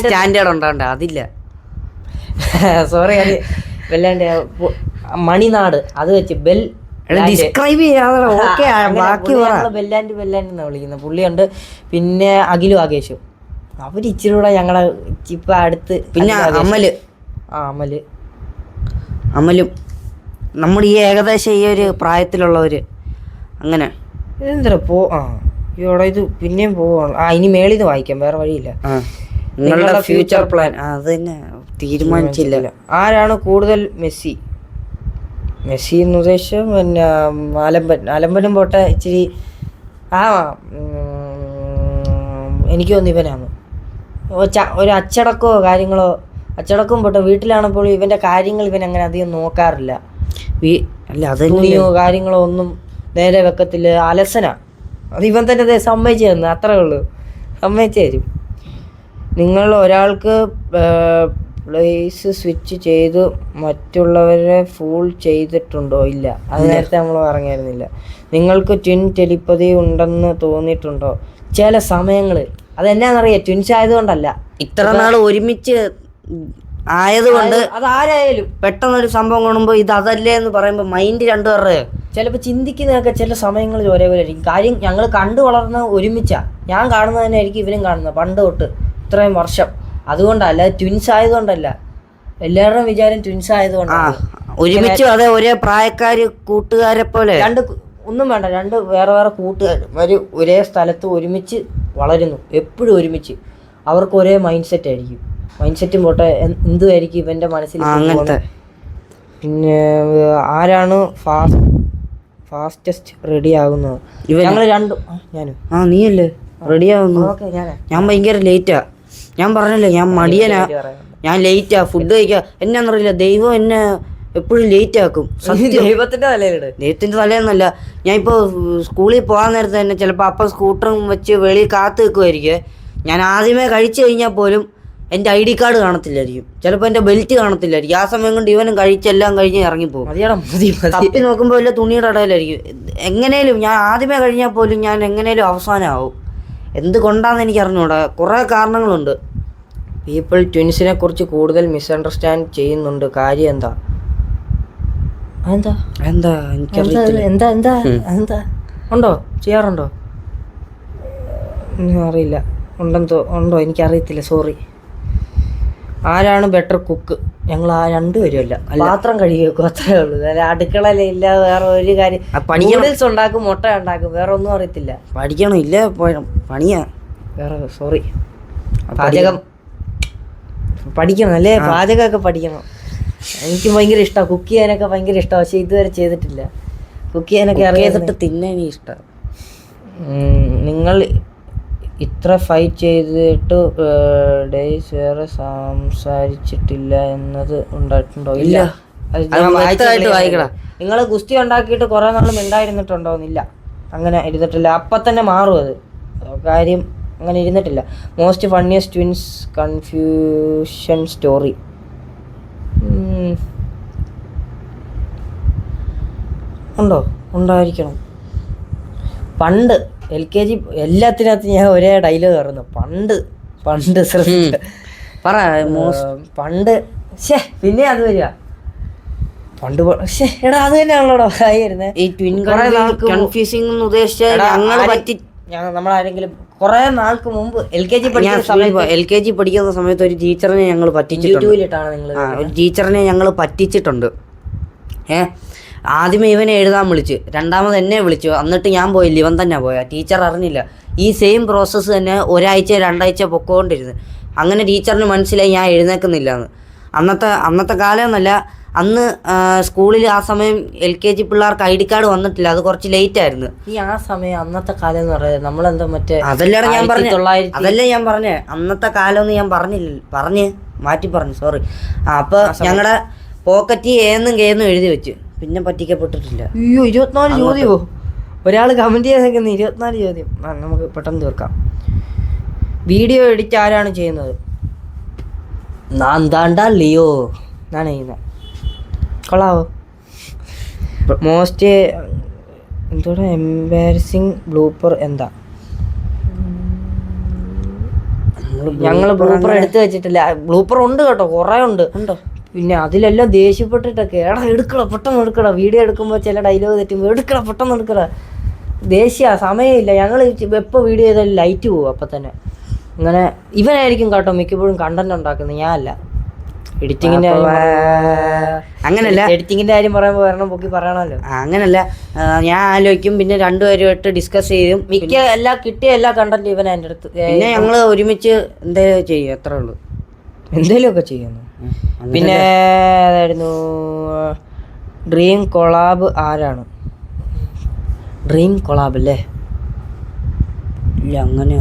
സ്റ്റാൻഡേർഡ് ഉണ്ടോ? അതില്ല, സോറി. അത് വല്ലാണ്ട് മണിനാട് അത് വെച്ച് ഡിസ്ക്രൈബ് ബെല്ലാൻഡ് എന്നാ വിളിക്കുന്നത്. പുള്ളിയുണ്ട്. പിന്നെ അഖിലും ആകേഷും. അവർ ഇച്ചിരി കൂടെ ഞങ്ങളെ ഇപ്പൊ അടുത്ത്. പിന്നെ അമലും നമ്മുടെ ഈ ഏകദേശം ഈ ഒരു പ്രായത്തിലുള്ളവര്. അങ്ങനെ ഇതെന്താ ഇവിടെ ഇത് പിന്നെയും പോവാണ്. ഇനി മേളിന്ന് വായിക്കാം, വേറെ വഴിയില്ല. നിങ്ങളുടെ ഫ്യൂച്ചർ പ്ലാൻ അത് തന്നെ തീരുമാനിച്ചില്ല. ആരാണ് കൂടുതൽ മെസ്സി എന്ന് ഉദ്ദേശിച്ചത്? പിന്നെ അലമ്പനും പോട്ടെ ഇച്ചിരി. എനിക്ക് തോന്നുന്നു ഇവനാണ്. ഒരു അച്ചടക്കവും പോട്ടെ. വീട്ടിലാണെങ്കിൽ ഇവന്റെ കാര്യങ്ങൾ ഇവൻ അങ്ങനെ അധികം നോക്കാറില്ല. തുണിയോ കാര്യങ്ങളോ ഒന്നും നേരെ വെക്കത്തില്ല. അലസന. അത് ഇവൻ തന്നെ സമ്മതിച്ചു തന്നു, അത്രേ ഉള്ളൂ. സമ്മതിച്ചു തരും. നിങ്ങൾ ഒരാൾക്ക് പ്ലേസ് സ്വിച്ച് ചെയ്ത് മറ്റുള്ളവരെ ഫൂൾ ചെയ്തിട്ടുണ്ടോ? ഇല്ല, അത് നേരത്തെ നമ്മൾ പറഞ്ഞായിരുന്നില്ല. നിങ്ങൾക്ക് ട്വിൻ ടെലിപ്പതി ഉണ്ടെന്ന് തോന്നിയിട്ടുണ്ടോ? ചില സമയങ്ങളിൽ. അതെന്നാന്നറിയാം, ട്വിൻസ് ആയതുകൊണ്ടല്ല, ഇത്ര നാൾ ഒരുമിച്ച് ആയതുകൊണ്ട്. അതാരായാലും പെട്ടെന്നൊരു സംഭവം കാണുമ്പോൾ ഇത് അതല്ലേ എന്ന് പറയുമ്പോൾ മൈൻഡ് രണ്ടുപേരുടെ ചിലപ്പോൾ ചിന്തിക്കുന്നതൊക്കെ ചില സമയങ്ങളിൽ ഒരേപോലെ ആയിരിക്കും. കാര്യം ഞങ്ങൾ കണ്ടു വളർന്ന ഒരുമിച്ചാ. ഞാൻ കാണുന്നത് തന്നെ ആയിരിക്കും ഇവരും കാണുന്നത് പണ്ട് തൊട്ട് ഇത്രയും വർഷം. അതുകൊണ്ടല്ല, ട്വിൻസ് ആയതുകൊണ്ടല്ല. എല്ലാവരുടെയും വിചാരം ട്വിൻസ് ആയതുകൊണ്ടാണ്. ഒരുമിച്ച് അതെ ഒരേ പ്രായക്കാര് കൂട്ടുകാരെ പോലെ. ഒന്നും വേണ്ട, രണ്ട് വേറെ വേറെ കൂട്ടുകാർ ഒരേ സ്ഥലത്ത് ഒരുമിച്ച് വളരുന്നു, എപ്പോഴും ഒരുമിച്ച്. അവർക്ക് ഒരേ മൈൻഡ് സെറ്റ് ആയിരിക്കും. മൈൻഡ് സെറ്റും പോട്ടെ, എന്തുമായിരിക്കും ഇവന്റെ മനസ്സിൽ. പിന്നെ ആരാണ് ഫാസ്റ്റസ്റ്റ് റെഡി ആകുന്നത്? ഞങ്ങൾ രണ്ടും ഞാനും. നീയല്ലേ റെഡി ആവുന്നു? ഓക്കെ ഞാനാ. ഞാൻ ഭയങ്കര ലേറ്റാ. ഞാൻ പറഞ്ഞില്ലേ ഞാൻ മടിയനാ, ഞാൻ ലേറ്റാ ഫുഡ് കഴിക്കാൻ. എന്നാന്നറിയില്ല, ദൈവം എന്നെ എപ്പോഴും ലേറ്റ് ആക്കും. ദൈവത്തിന്റെ തലയിലിട്. ദൈവത്തിന്റെ തലേന്നല്ല, ഞാൻ ഇപ്പോൾ സ്കൂളിൽ പോകാൻ നേരത്തെ തന്നെ ചിലപ്പോൾ അപ്പം സ്കൂട്ടറും വെച്ച് വെളിയിൽ കാത്തു വെക്കുമായിരിക്കും. ഞാൻ ആദ്യമേ കഴിച്ചു കഴിഞ്ഞാൽ പോലും എൻ്റെ ID കാർഡ് കാണത്തില്ലായിരിക്കും, ചിലപ്പോൾ എൻ്റെ ബെൽറ്റ് കാണത്തില്ലായിരിക്കും. ആ സമയം കൊണ്ട് ഇവനും കഴിച്ചെല്ലാം കഴിഞ്ഞ് ഇറങ്ങിപ്പോകും. തപ്പി നോക്കുമ്പോൾ വല്ല തുണിയുടെ ഇടയിലായിരിക്കും. എങ്ങനെയും ഞാൻ ആദ്യമേ കഴിഞ്ഞാൽ പോലും ഞാൻ എങ്ങനെയും അവസാനമാവും. എന്തുകൊണ്ടാന്ന് എനിക്ക് അറിഞ്ഞൂടാ, കുറേ കാരണങ്ങളുണ്ട്. പീപ്പിൾ ട്വിൻസിനെ കുറിച്ച് കൂടുതൽ മിസ്അണ്ടർസ്റ്റാൻഡ് ചെയ്യുന്നുണ്ട്. കാര്യം എന്താ? എന്താ ഉണ്ടോ? ചെയ്യാറുണ്ടോ? അറിയില്ല. ഉണ്ടോ എനിക്കറിയത്തില്ല, സോറി. ആരാണ് ബെറ്റർ കുക്ക്? ഞങ്ങൾ ആ രണ്ടുപേരും അല്ല. പാത്രം കഴുകി വെക്കും, അത്രേ ഉള്ളൂ. അടുക്കളയില്ല, വേറെ ഒരു കാര്യം. നൂഡിൽസ് ഉണ്ടാക്കും, മുട്ട ഉണ്ടാക്കും, വേറെ ഒന്നും അറിയത്തില്ല. പഠിക്കണം, ഇല്ല പണിയാ വേറെ. സോറി. പാചകം പഠിക്കണം അല്ലേ? പാചകമൊക്കെ പഠിക്കണം. എനിക്ക് ഭയങ്കര ഇഷ്ടമാണ്, കുക്ക് ചെയ്യാനൊക്കെ ഭയങ്കര ഇഷ്ടമാണ്. പക്ഷെ ഇതുവരെ ചെയ്തിട്ടില്ല. കുക്ക് ചെയ്യാനൊക്കെ അറിയാതിട്ട് തിന്നാൻ ഇഷ്ടം. നിങ്ങൾ ഇത്ര ഫൈറ്റ് ചെയ്തിട്ട് ഡേയ്സ് വേറെ സംസാരിച്ചിട്ടില്ല എന്നത് ഉണ്ടായിട്ടുണ്ടോ? ഇല്ല. നിങ്ങൾ ഗുസ്തി ഉണ്ടാക്കിയിട്ട് കുറെ നാൾ മിണ്ടായിരുന്നിട്ടുണ്ടോന്നില്ല. അങ്ങനെ ഇരുന്നിട്ടില്ല. അപ്പം തന്നെ മാറും അത് കാര്യം. അങ്ങനെ ഇരുന്നിട്ടില്ല. Most funniest twins confusion story? ഉണ്ടോ? ഉണ്ടായിരിക്കണം. പണ്ട് LKG എല്ലാത്തിനകത്ത് ഞാൻ ഒരേ ഡയലോഗ് ആയിരുന്നു. പണ്ട് ശ്രദ്ധിച്ച പറ. പണ്ട് പിന്നെ അത് വരിക. പണ്ട് എടാ അത് തന്നെയാണല്ലോടോ ആയിരുന്നേ. ഈ ട്വിൻ കൺഫ്യൂസിംഗ് എന്ന് ഉദ്ദേശിച്ചാൽ നമ്മളാരെങ്കിലും കുറെ നാൾക്ക് മുമ്പ് LKG പഠിക്കുന്ന സമയത്ത് ഒരു ടീച്ചറിനെ ഞങ്ങൾ പറ്റിച്ചിട്ടുണ്ട്. ഒരു ടീച്ചറിനെ ഞങ്ങൾ പറ്റിച്ചിട്ടുണ്ട്. ആദ്യമേ ഇവനെ എഴുതാൻ വിളിച്ചു, രണ്ടാമത് എന്നെ വിളിച്ചു. എന്നിട്ട് ഞാൻ പോയില്ല, ഇവൻ തന്നെ പോയ. ടീച്ചർ അറിഞ്ഞില്ല. ഈ സെയിം പ്രോസസ്സ് തന്നെ ഒരാഴ്ച 2 ആഴ്ച പൊക്കോണ്ടിരുന്നു. അങ്ങനെ ടീച്ചറിന് മനസ്സിലായി ഞാൻ എഴുന്നേക്കുന്നില്ല എന്ന്. അന്നത്തെ കാലമൊന്നുമല്ല, അന്ന് സ്കൂളിൽ ആ സമയം LKG പിള്ളേർക്ക് ID കാർഡ് വന്നിട്ടില്ല, അത് കുറച്ച് ലേറ്റ് ആയിരുന്നു. ഈ ആ സമയം അന്നത്തെ കാലം എന്ന് പറയുന്നത് നമ്മളെന്താ മറ്റേ അതല്ല ഞാൻ പറഞ്ഞേ അന്നത്തെ കാലം എന്ന് ഞാൻ മാറ്റി പറഞ്ഞു, സോറി. അപ്പോൾ ഞങ്ങളുടെ പോക്കറ്റ് ഏന്നും കേന്നും എഴുതി വെച്ചു. പിന്നെ പറ്റിക്കപ്പെട്ടിട്ടില്ല. അയ്യോ 24 ചോദ്യമോ? ഒരാൾ കമന്റ് ചെയ്തേക്കുന്ന 24 ചോദ്യം. നമുക്ക് പെട്ടെന്ന് തീർക്കാം. വീഡിയോ എഡിറ്റ് ആരാണ് ചെയ്യുന്നത്? ലിയോ ഞാൻ ചെയ്യുന്നത്. കൊള്ളാവോ? മോസ്റ്റ് എംബാരസിങ് ബ്ലൂപ്പർ എന്താ? ഞങ്ങൾ ബ്ലൂപ്പർ എടുത്തു വെച്ചിട്ടില്ല. ബ്ലൂപ്പർ ഉണ്ട് കേട്ടോ, കുറേ ഉണ്ട്. പിന്നെ അതിലെല്ലാം ദേഷ്യപ്പെട്ടിട്ടൊക്കെ എടുക്കടാ പെട്ടെന്ന് എടുക്കടാ. വീഡിയോ എടുക്കുമ്പോൾ ചില ഡയലോഗ് തെറ്റുമ്പോൾ എടുക്കടാ പെട്ടെന്ന് എടുക്കടാ. ദേഷ്യ സമയമില്ല. ഞങ്ങൾ എപ്പോൾ വീഡിയോ ചെയ്താലും ലൈറ്റ് പോകും അപ്പം തന്നെ. അങ്ങനെ ഇവനായിരിക്കും കേട്ടോ മിക്കപ്പോഴും കണ്ടന്റ് ഉണ്ടാക്കുന്നത്, ഞാനല്ല. എഡിറ്റിങ്ങിന്റെ അങ്ങനല്ല, എഡിറ്റിങ്ങിന്റെ കാര്യം പറയുമ്പോൾ വരണം പൊക്കി പറയണമല്ലോ. അങ്ങനല്ല, ഞാൻ ആലോചിക്കും, പിന്നെ രണ്ടുപേരുമായിട്ട് ഡിസ്കസ് ചെയ്യും. കിട്ടിയ എല്ലാ കണ്ടന്റും ഇവൻ എൻ്റെ അടുത്ത്. പിന്നെ ഞങ്ങൾ ഒരുമിച്ച് എന്തേലും ചെയ്യും, അത്രേ ഉള്ളൂ. എന്തേലുമൊക്കെ ചെയ്യുന്നു. പിന്നെ ഏതായിരുന്നു ഡ്രീം കൊളാബ്? ആരാണ് ഡ്രീം കൊളാബ് അല്ലേ? ഇല്ല, അങ്ങനെ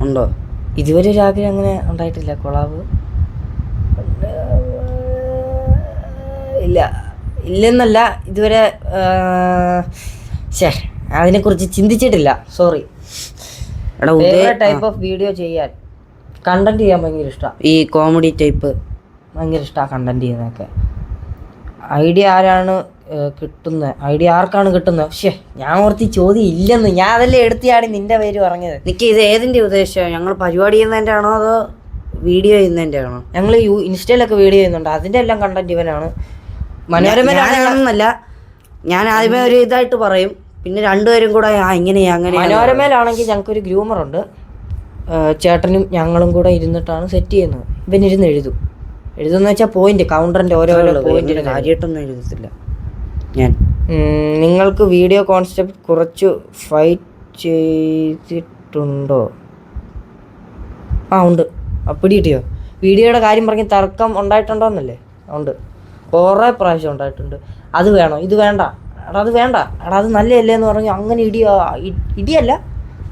ഉണ്ടോ? ഇതുവരെ ഒരു ആഗ്രഹം അങ്ങനെ ഉണ്ടായിട്ടില്ല. കൊളാബ് ഇല്ലെന്നല്ല, ഇതുവരെ അതിനെക്കുറിച്ച് ചിന്തിച്ചിട്ടില്ല, സോറി. ടൈപ്പ് ഓഫ് വീഡിയോ ചെയ്യാൻ കണ്ടന്റ് ചെയ്യാൻ ഭയങ്കര ഇഷ്ടമാണ്. ഈ കോമഡി ടൈപ്പ് ഭയങ്കര ഇഷ്ടമാണ് കണ്ടന്റ് ചെയ്യുന്നതൊക്കെ. ഐഡിയ ആരാണ് കിട്ടുന്നത്? ഐഡിയ ആർക്കാണ് കിട്ടുന്നത്? ഞാൻ ഓർത്തി ചോദ്യം ഇല്ലെന്ന്. ഞാൻ അതല്ലേ എടുത്തിയാടി നിന്റെ പേര് പറഞ്ഞത്. എനിക്ക് ഇത് ഏതിൻ്റെ ഉദ്ദേശം? ഞങ്ങൾ പരിപാടി ചെയ്യുന്നതിൻ്റെ ആണോ അതോ വീഡിയോ ചെയ്യുന്നതിൻ്റെ ആണോ? ഞങ്ങൾ ഇൻസ്റ്റയിലൊക്കെ വീഡിയോ ചെയ്യുന്നുണ്ട്, അതിൻ്റെ എല്ലാം കണ്ടന്റ് ഇവനാണ്. മനോരമയിലാണെന്നല്ല, ഞാൻ ആദ്യമേ ഒരു ഇതായിട്ട് പറയും, പിന്നെ രണ്ടുപേരും കൂടെ ഇങ്ങനെയാ അങ്ങനെ. മനോരമയിലാണെങ്കിൽ ഞങ്ങൾക്കൊരു ഗ്രൂമറുണ്ട്. ചേട്ടനും ഞങ്ങളും കൂടെ ഇരുന്നിട്ടാണ് സെറ്റ് ചെയ്യുന്നത്. ഇവനിരുന്ന് എഴുതുന്ന വെച്ചാൽ പോയിന്റ് കൗണ്ടറിന്റെ ഓരോരോ പോയിന്റ്. കാര്യമായിട്ടൊന്നും എഴുതത്തില്ല ഞാൻ. നിങ്ങൾക്ക് വീഡിയോ കോൺസെപ്റ്റ് കുറച്ച് ഫൈറ്റ് ചെയ്തിട്ടുണ്ടോ? ഉണ്ട്. അപ്പിടി കിട്ടിയോ? വീഡിയോയുടെ കാര്യം പറഞ്ഞ് തർക്കം ഉണ്ടായിട്ടുണ്ടോന്നല്ലേ? ഉണ്ട്, കുറേ പ്രാവശ്യം ഉണ്ടായിട്ടുണ്ട്. അത് വേണോ ഇത് വേണ്ട, എടാ അത് വേണ്ട, എടാ അത് നല്ലതല്ലേ എന്ന് പറഞ്ഞു അങ്ങനെ ഇടിയല്ല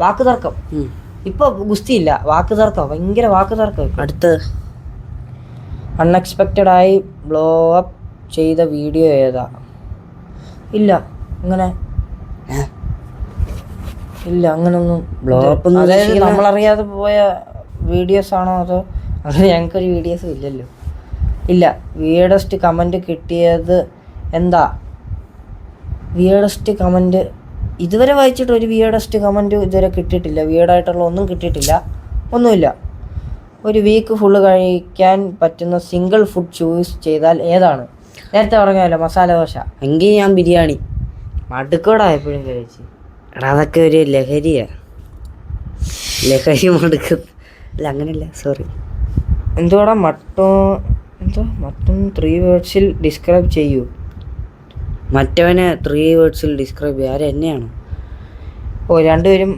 വാക്ക് തർക്കം. ഇപ്പൊ ഗുസ്തിയില്ല, വാക്ക് തർക്കം, ഭയങ്കര വാക്ക് തർക്കം. അടുത്ത് അൺഎക്സ്പെക്റ്റഡ് ആയി ബ്ലോ അപ്പ് ചെയ്ത വീഡിയോ ഏതാ? ഇല്ല അങ്ങനെ ഇല്ല അങ്ങനൊന്നും. ബ്ലോ അപ്പ് അതായത് നമ്മളറിയാതെ പോയ വീഡിയോസ് ആണോ അതോ അങ്ങനെ ഞങ്ങൾക്കൊരു വീഡിയോസും ഇല്ലല്ലോ. ഇല്ല. വിയേഡസ്റ്റ് കമൻറ്റ് കിട്ടിയത് എന്താ? വിയേഡസ്റ്റ് കമൻറ്റ് ഇതുവരെ വായിച്ചിട്ട് ഒരു വിയേഡസ്റ്റ് കമൻറ്റ് ഇതുവരെ കിട്ടിയിട്ടില്ല. വിയേഡായിട്ടുള്ള ഒന്നും കിട്ടിയിട്ടില്ല, ഒന്നുമില്ല. ഒരു വീക്ക് ഫുള്ള് കഴിക്കാൻ പറ്റുന്ന സിംഗിൾ ഫുഡ് ചൂസ് ചെയ്താൽ ഏതാണ്? നേരത്തെ പറഞ്ഞല്ലോ മസാല ദോശ. എങ്കിൽ ഞാൻ ബിരിയാണി. മടുക്കോടാ എപ്പോഴും കഴിച്ച്. എടാ അതൊക്കെ ഒരു ലഹരിയാ, ലഹരി മടുക്കും. അല്ല അങ്ങനെയല്ല, സോറി. എന്തുവാടാ മട്ടൺ 3 വേർഡ്സിൽ ഡിസ്ക്രൈബ് ചെയ്യൂ. മറ്റവനെ 3 വേർഡ്സിൽ ഡിസ്ക്രൈബ് ചെയ്യുക എന്നെയാണ്? രണ്ടുപേരും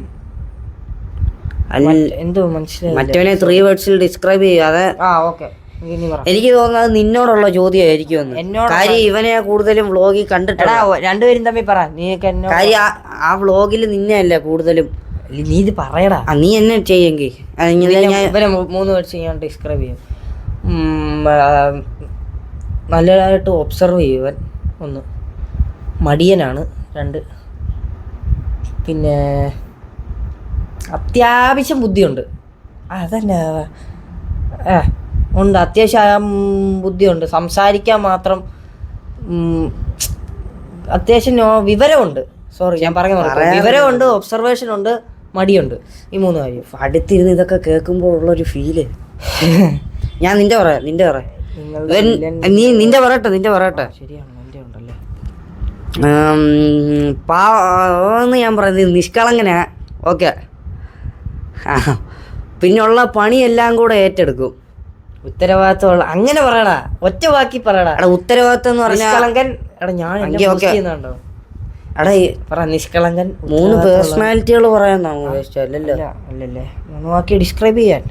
എന്തോ മനസ്സിലായി. മറ്റവനെ 3 വേർഡ്സിൽ ഡിസ്ക്രൈബ് ചെയ്യും. അത് ഓക്കെ. എനിക്ക് തോന്നുന്നത് നിന്നോടുള്ള ചോദ്യമായിരിക്കും. കാര്യം ഇവനെ കൂടുതലും വ്ളോഗിൽ കണ്ടിട്ടാ. രണ്ടുപേരും തമ്മിൽ പറ. കാര്യം ആ വ്ളോഗിൽ നിന്നെയല്ല കൂടുതലും. നീ ഇത് പറയടാ. നീ എന്നെ ചെയ്യെങ്കിൽ ഇവരെ 3 വേർഡ്സ് ഞാൻ ഡിസ്ക്രൈബ് ചെയ്യും. നല്ലതായിട്ട് ഒബ്സർവ് ചെയ്യുവൻ 1, മടിയനാണ് 2, പിന്നെ അത്യാവശ്യം ബുദ്ധിയുണ്ട്. അതന്നെ ഉണ്ട്, അത്യാവശ്യം ബുദ്ധിയുണ്ട്. സംസാരിക്കാൻ മാത്രം അത്യാവശ്യം വിവരമുണ്ട്. സോറി ഞാൻ പറഞ്ഞു, വിവരമുണ്ട്, ഒബ്സർവേഷൻ ഉണ്ട്, മടിയുണ്ട്. ഈ 3 കാര്യം. അടുത്തിരുന്ന് ഇതൊക്കെ കേൾക്കുമ്പോൾ ഉള്ളൊരു ഫീല്. ഞാൻ നിന്റെ പറയാം. നീ നിന്റെ പറയട്ടെ. ശരിയാണ്, എൻ്റെ ഉണ്ടല്ലേ. പാന്ന് ഞാൻ പറയുന്നത് നിഷ്കളങ്കനാ. ഓക്കെ. പിന്നുള്ള പണിയെല്ലാം കൂടെ ഏറ്റെടുക്കും. ഉത്തരവാദിത്തമുള്ള അങ്ങനെ പറയടാ, ഒറ്റ വാക്കി പറയടാ. ഉത്തരവാദിത്തം എന്ന് പറഞ്ഞാൽ നിഷ്കളങ്കൻ. എടാ ഞാൻ ചെയ്യുന്നുണ്ടോ? എടാ പറ നിഷ്കളങ്കൻ. 3 പേഴ്സണാലിറ്റികൾ പറയാനാണ് ഉദ്ദേശിച്ചത് അല്ലല്ലോ? അല്ലല്ലേ, 3 വാക്കി ഡിസ്ക്രൈബ് ചെയ്യാൻ.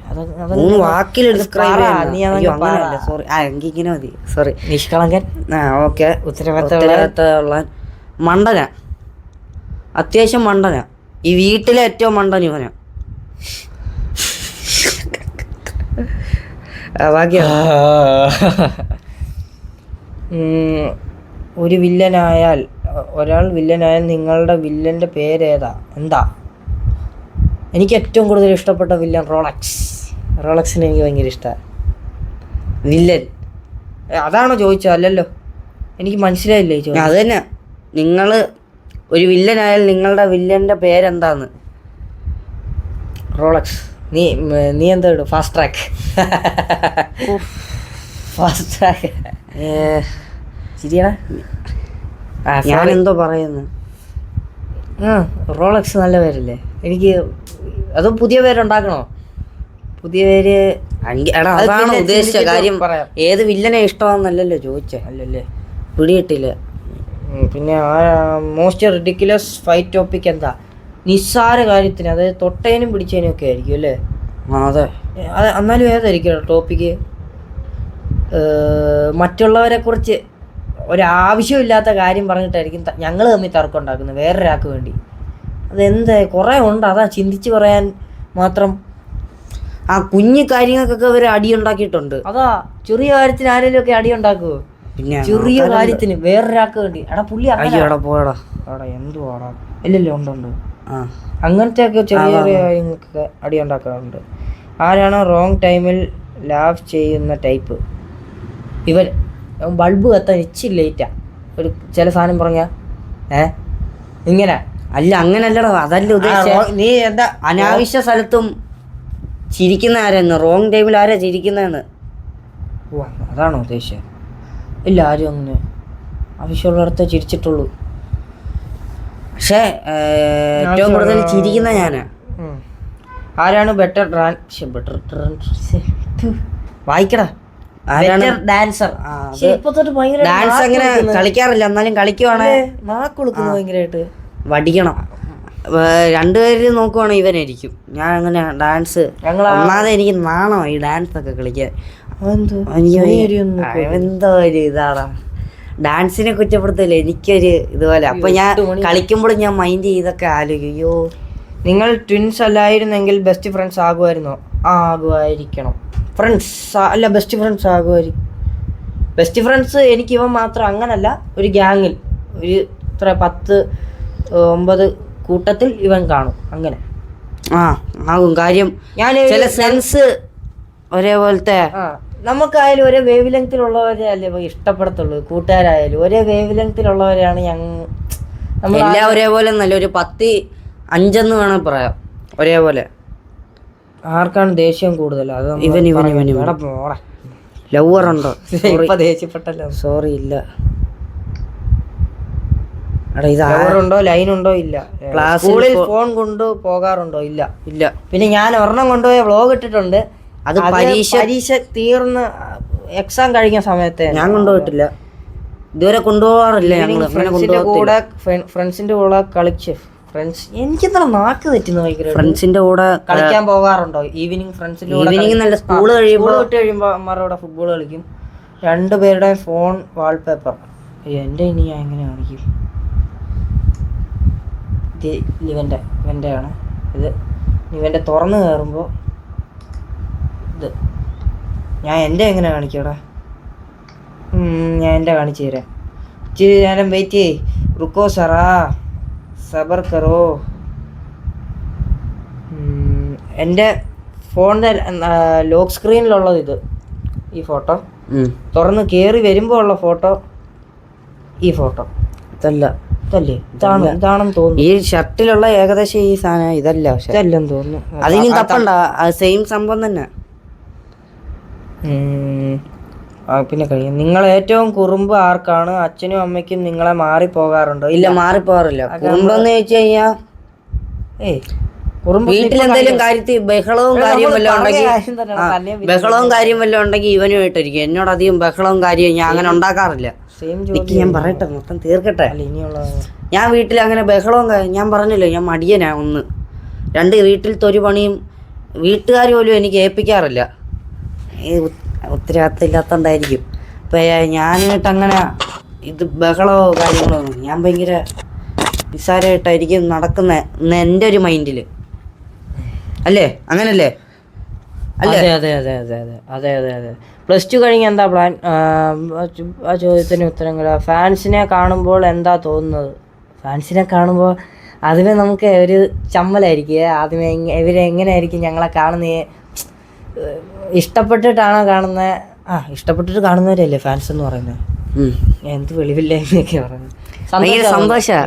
3 വാക്കിൽ ഡിസ്ക്രൈബ് ചെയ്യാൻ. സോറി, എങ്കിൽ ഇങ്ങനെ മതി. സോറി. നിഷ്കളങ്കൻ. ഓക്കെ. ഉത്തരവാദിത്തമുള്ള മണ്ടന, അത്യാവശ്യം മണ്ടന. ഈ വീട്ടിലെ ഏറ്റവും മണ്ടൻ ഇവനാ. ഒരാൾ വില്ലനായാൽ നിങ്ങളുടെ വില്ലൻ്റെ പേരേതാ? എന്താ? എനിക്ക് ഏറ്റവും കൂടുതൽ ഇഷ്ടപ്പെട്ട വില്ലൻ റോളക്സിനെ എനിക്ക് ഭയങ്കര ഇഷ്ടമാണ്. വില്ലൻ അതാണോ ചോദിച്ചത്? അല്ലല്ലോ, എനിക്ക് മനസ്സിലായില്ലേ ചോദിച്ചത്. അത് തന്നെ. നിങ്ങൾ ഒരു വില്ലനായാൽ നിങ്ങളുടെ വില്ലൻ്റെ പേരെന്താന്ന്? റോളക്സ്. നീ എന്താ ഇടും? Fast track. ശരിയാ. ഞാൻ എന്തോ പറയുന്നു. റോളക്സ് നല്ല പേരല്ലേ? എനിക്ക് അതും പുതിയ പേരുണ്ടാക്കണോ? പുതിയ പേര് അതാണ് ഉദ്ദേശിച്ച കാര്യം. ഏത് വില്ലനെ ഇഷ്ടമാണെന്നല്ലല്ലോ ചോദിച്ചേ? അല്ലല്ലേ, പിടിയിട്ടില്ല. പിന്നെ മോസ്റ്റ് റിഡിക്കുലസ് ഫൈറ്റ് ടോപ്പിക് എന്താ? നിസ്സാര കാര്യത്തിന്, അതായത് തൊട്ടേനും പിടിച്ചതിനും ഒക്കെ ആയിരിക്കും അല്ലേ? അതെ. എന്നാലും ഏതായിരിക്കും ടോപ്പിക്ക്? മറ്റുള്ളവരെ കുറിച്ച് ഒരാവശ്യമില്ലാത്ത കാര്യം പറഞ്ഞിട്ടായിരിക്കും ഞങ്ങൾ തമ്മിൽ തർക്കം ഉണ്ടാക്കുന്നത് വേറൊരാൾക്ക് വേണ്ടി. അതെന്താ? കുറേ ഉണ്ട്, അതാ ചിന്തിച്ച് പറയാൻ മാത്രം. ആ കുഞ്ഞു കാര്യങ്ങൾക്കൊക്കെ അവർ അടിയുണ്ടാക്കിയിട്ടുണ്ട്. അതാ ചെറിയ കാര്യത്തിന് ആരെങ്കിലും ഒക്കെ അടിയുണ്ടാക്കുവോ? പിന്നെ ചെറിയ കാര്യത്തിന് വേറൊരാൾക്ക് വേണ്ടി. എടാ പുള്ളി പോടാ എന്തുവാടാ? ഇല്ലല്ലോ, ഉണ്ട്. അങ്ങനത്തെ ഒക്കെ ചെറിയ ചെറിയ കാര്യങ്ങൾക്കൊക്കെ അടിയുണ്ടാക്കാറുണ്ട്. ആരാണ് റോങ് ടൈമിൽ ലാഫ് ചെയ്യുന്ന ടൈപ്പ്? ഇവൻ ബൾബ് കത്താൻ ഇച്ചിരി ലേറ്റാ. ഒരു ചില സാധനം പറഞ്ഞ ഇങ്ങനെ അല്ല, അങ്ങനല്ലടോ, അതല്ല ഉദ്ദേശിച്ചത്. നീ എന്താ അനാവശ്യ സ്ഥലത്തും ചിരിക്കുന്ന ആരെന്ന്? റോങ് ടൈമിൽ ആരാ ചിരിക്കുന്നതെന്ന്? അതാണോ ഉദ്ദേശിച്ചത്? ഇല്ല, ആരും അങ്ങനെ ആവശ്യമുള്ളിടത്ത് ചിരിച്ചിട്ടുള്ളൂ. പക്ഷേ ഏറ്റവും കൂടുതൽ ചിരിക്കുന്ന ഞാനാ. ആരാണ് ബെറ്റർ വായിക്കടാ? ഡാൻസർ. ഡാൻസ് അങ്ങനെ കളിക്കാറില്ല, എന്നാലും കളിക്കുവാണെങ്കിൽ നാക്കൊടുക്കുന്നു ഭയങ്കരമായിട്ട്. വടിക്കണം. 2 പേര് നോക്കുവാണെങ്കിൽ ഇവനായിരിക്കും. ഞാൻ അങ്ങനെ ഡാൻസ് ഒന്നാമത് എനിക്ക് നാണോ ഈ ഡാൻസ് ഒക്കെ കളിക്കാൻ. എന്തോ ഒരു ഇതാടാ. ഡാൻസിനെ കുറ്റപ്പെടുത്തില്ല, എനിക്കൊരു ഇതുപോലെ. അപ്പൊ ഞാൻ 8 മണി. കളിക്കുമ്പോൾ ഞാൻ മൈൻഡ് ചെയ്തൊക്കെ ആലോചിക്കും, അയ്യോ നിങ്ങൾ ട്വിൻസ് അല്ലായിരുന്നെങ്കിൽ ബെസ്റ്റ് ഫ്രണ്ട്സ് ആകുമായിരുന്നോ? ആകുമായിരിക്കണം. ഫ്രണ്ട്സ് അല്ല, ബെസ്റ്റ് ഫ്രണ്ട്സ് ആകുമായിരിക്കും. ബെസ്റ്റ് ഫ്രണ്ട്സ് എനിക്ക് ഇവൻ മാത്രം അങ്ങനല്ല, ഒരു ഗ്യാങ്ങിൽ ഒരു ഇത്ര 10-9 കൂട്ടത്തിൽ ഇവൻ കാണും അങ്ങനെ. ആ ആകും. കാര്യം ഞാൻ ചില സെൻസ് ഒരേപോലത്തെ. നമുക്കായാലും ഒരേ വേവ് ലെങ്ത്തിലുള്ളവരെ അല്ലേ ഇപ്പൊ ഇഷ്ടപ്പെടത്തുള്ളൂ. കൂട്ടുകാരായാലും ഒരേ വേവ് ലെങ്ത്തിലുള്ളവരെയാണ് നമ്മൾ. എല്ലാം ഒരേപോലെ ഒന്നല്ല, ഒരു 10-5 വേണം പറയാം ഒരേപോലെ. ആർക്കാണ് ദേഷ്യം കൂടുതൽ? അത് ഇവൻ ലവർ ഉണ്ടോ? ഇപ്പൊ ദേഷ്യപ്പെട്ടല്ലോ. സോറി ഇല്ല. ഉണ്ടോ ലൈൻ ഉണ്ടോ? ഇല്ല. സ്കൂളിൽ ഫോൺ കൊണ്ട് പോകാറുണ്ടോ? ഇല്ല. ഇല്ല. പിന്നെ ഞാൻ ഒരെണ്ണം കൊണ്ടുപോയ വ്ളോഗ് ഇട്ടിട്ടുണ്ട്. അത് പരീക്ഷ തീർന്ന് എക്സാം കഴിഞ്ഞ സമയത്ത് ഞാൻ കൊണ്ടുപോയിട്ടില്ല, ഇതുവരെ കൊണ്ടുപോകാറില്ല. ഫ്രണ്ട്സിന്റെ കൂടെ കളിച്ച് എനിക്കെത്ര നാക്ക് തെറ്റുന്നു ഭയങ്കര. ഫ്രണ്ട്സിന്റെ കൂടെ കളിക്കാൻ പോകാറുണ്ടോ? ഈവനിങ് ഫ്രണ്ട്സിന്റെ കൂടെ. ഈവനിങ് നല്ല സ്കൂള് വിട്ട് കഴിയുമ്പോൾ അമ്മമാരുടെ കൂടെ ഫുട്ബോൾ കളിക്കും. 2 പേരുടെ ഫോൺ വാൾപേപ്പർ. എൻ്റെ ഇനി ഞാൻ എങ്ങനെ കാണിക്കും? ഇവൻ്റെ ആണ് ഇത്. ഇവൻ്റെ തുറന്ന് കയറുമ്പോൾ ഇത് ഞാൻ എൻ്റെ എങ്ങനെ കാണിക്കടാ? ഞാൻ എൻ്റെ കാണിച്ചു തരാം. ഇച്ചിരി നേരം വെയിറ്റ് ചെയ്യ്. റുക്കോ സറാ, സബർ കറോ. എൻ്റെ ഫോണിൻ്റെ ലോക്ക് സ്ക്രീനിലുള്ളത് ഇത്. ഈ ഫോട്ടോ തുറന്ന് കയറി വരുമ്പോൾ ഉള്ള ഫോട്ടോ. ഈ ഫോട്ടോ ഇതല്ലേ? ഇതാണെന്ന് തോന്നുന്നു. ഈ ഷർട്ടിലുള്ള ഏകദേശം ഈ സാധനം ഇതല്ല, പക്ഷെ ഇതല്ലെന്ന് തോന്നുന്നു. അതിനും തപ്പണ്ട, അത് സെയിം സംഭവം തന്നെ. പിന്നെ കഴിയും. നിങ്ങൾ ഏറ്റവും കുറുമ്പ് ആർക്കാണ്? അച്ഛനും അമ്മയ്ക്കും നിങ്ങളെ മാറിപ്പോകാറുണ്ടോ? ഇല്ല, മാറിപ്പോകാറില്ല. കുറുമ്പെന്ന് ചോദിച്ചു കഴിഞ്ഞാ വീട്ടിൽ എന്തെങ്കിലും കാര്യത്തിൽ ബഹളവും കാര്യം വല്ലതും ഉണ്ടെങ്കിൽ ഇവനുമായിട്ടിരിക്കും. എന്നോട് അധികം ബഹളവും കാര്യവും ഞാൻ അങ്ങനെ ഉണ്ടാക്കാറില്ല. ഞാൻ പറയട്ടെ, മൊത്തം തീർക്കട്ടെ. ഞാൻ വീട്ടിൽ അങ്ങനെ ബഹളവും ഞാൻ പറഞ്ഞല്ലോ, ഞാൻ മടിയനാ. 2 വീട്ടിലത്തെ ഒരു പണിയും വീട്ടുകാർ പോലും എനിക്ക് ഏൽപ്പിക്കാറില്ല. ഉത്തരവാദിത്തം ഇല്ലാത്തതുകൊണ്ടായിരിക്കും. ഇപ്പം ഞാനായിട്ട് അങ്ങനെ ഇത് ബഹളമോ കാര്യങ്ങളോ ഞാൻ ഭയങ്കര നിസ്സാരമായിട്ടായിരിക്കും നടക്കുന്ന എൻ്റെ ഒരു മൈൻഡിൽ. അല്ലേ? അങ്ങനല്ലേ? അതെ അതെ അതെ അതെ അതെ അതെ അതെ അതെ. +2 കഴിഞ്ഞ് എന്താ പ്ലാൻ? ആ ചോദ്യത്തിന് ഉത്തരം കിട്ടാം. ഫാൻസിനെ കാണുമ്പോൾ എന്താ തോന്നുന്നത്? ഫാൻസിനെ കാണുമ്പോൾ ആദ്യമേ നമുക്ക് ഒരു ചമ്മലായിരിക്കും. ആദ്യമേ ഇവരെങ്ങനെയായിരിക്കും ഞങ്ങളെ കാണുന്നത്? ഇഷ്ടപ്പെട്ടിട്ടാണോ കാണുന്നത്? ഇഷ്ടപ്പെട്ടിട്ട് കാണുന്നവരല്ലേ ഫാൻസ് എന്ന് പറയുന്നത്. എന്ത് വെളിവില്ലായ്മയൊക്കെ പറയുന്നത്. സന്തോഷം.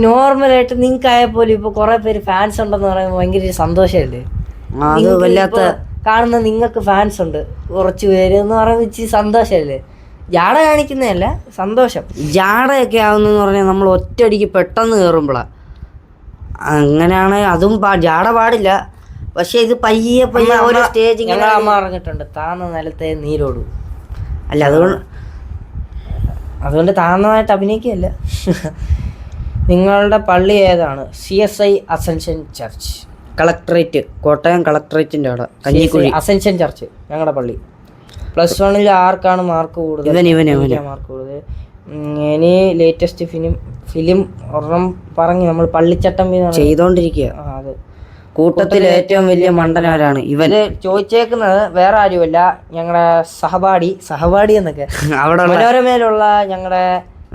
നോർമലായിട്ട് നിങ്ങൾക്കായ പോലും ഇപ്പൊ കുറെ പേര് ഫാൻസ് ഉണ്ടെന്ന് പറയുമ്പോൾ ഭയങ്കര സന്തോഷമല്ലേ? കാണുന്ന നിങ്ങൾക്ക് ഫാൻസ് ഉണ്ട് കുറച്ച് പേര് എന്ന് പറയുമ്പോൾ ഇച്ചിരി സന്തോഷമല്ലേ? ജാട കാണിക്കുന്നതല്ല, സന്തോഷം. ജാടയൊക്കെ ആവുന്നെന്ന് പറഞ്ഞാൽ നമ്മൾ ഒറ്റയടിക്ക് പെട്ടെന്ന് കയറുമ്പോഴാണ്. അങ്ങനെയാണ്. അതും ജാട പാടില്ല. പക്ഷെ ഇത് പയ്യെ ഒരു സ്റ്റേജ് അമ്മ പറഞ്ഞിട്ടുണ്ട്, താന്ന നിലത്തെ നീരോടും. അല്ല, അതുകൊണ്ട് താന്നതായിട്ട് അഭിനയിക്കുകയല്ല. നിങ്ങളുടെ പള്ളി ഏതാണ്? CSI ascension church, collectorate, Kottayam കളക്ടറേറ്റിൻ്റെ അവിടെ കഞ്ഞിക്കുഴി. അസെൻഷൻ ചർച്ച് ഞങ്ങളുടെ പള്ളി. +1 ആർക്കാണ് മാർക്ക് കൂടുതൽ? മാർക്ക് കൂടുതൽ. ഇനി ലേറ്റസ്റ്റ് ഫിലിം ഒരെണ്ണം പറഞ്ഞു. നമ്മൾ പള്ളിച്ചട്ടം ചെയ്തോണ്ടിരിക്കുക. അത് കൂട്ടത്തിൽ ഏറ്റവും വലിയ മണ്ടനാരാണ്? ഇവൻ ചോദിച്ചേക്കുന്നത് വേറെ ആരുമല്ല, ഞങ്ങളുടെ സഹപാഠി എന്നൊക്കെ അവിടെ മനോരമയിലുള്ള ഞങ്ങളുടെ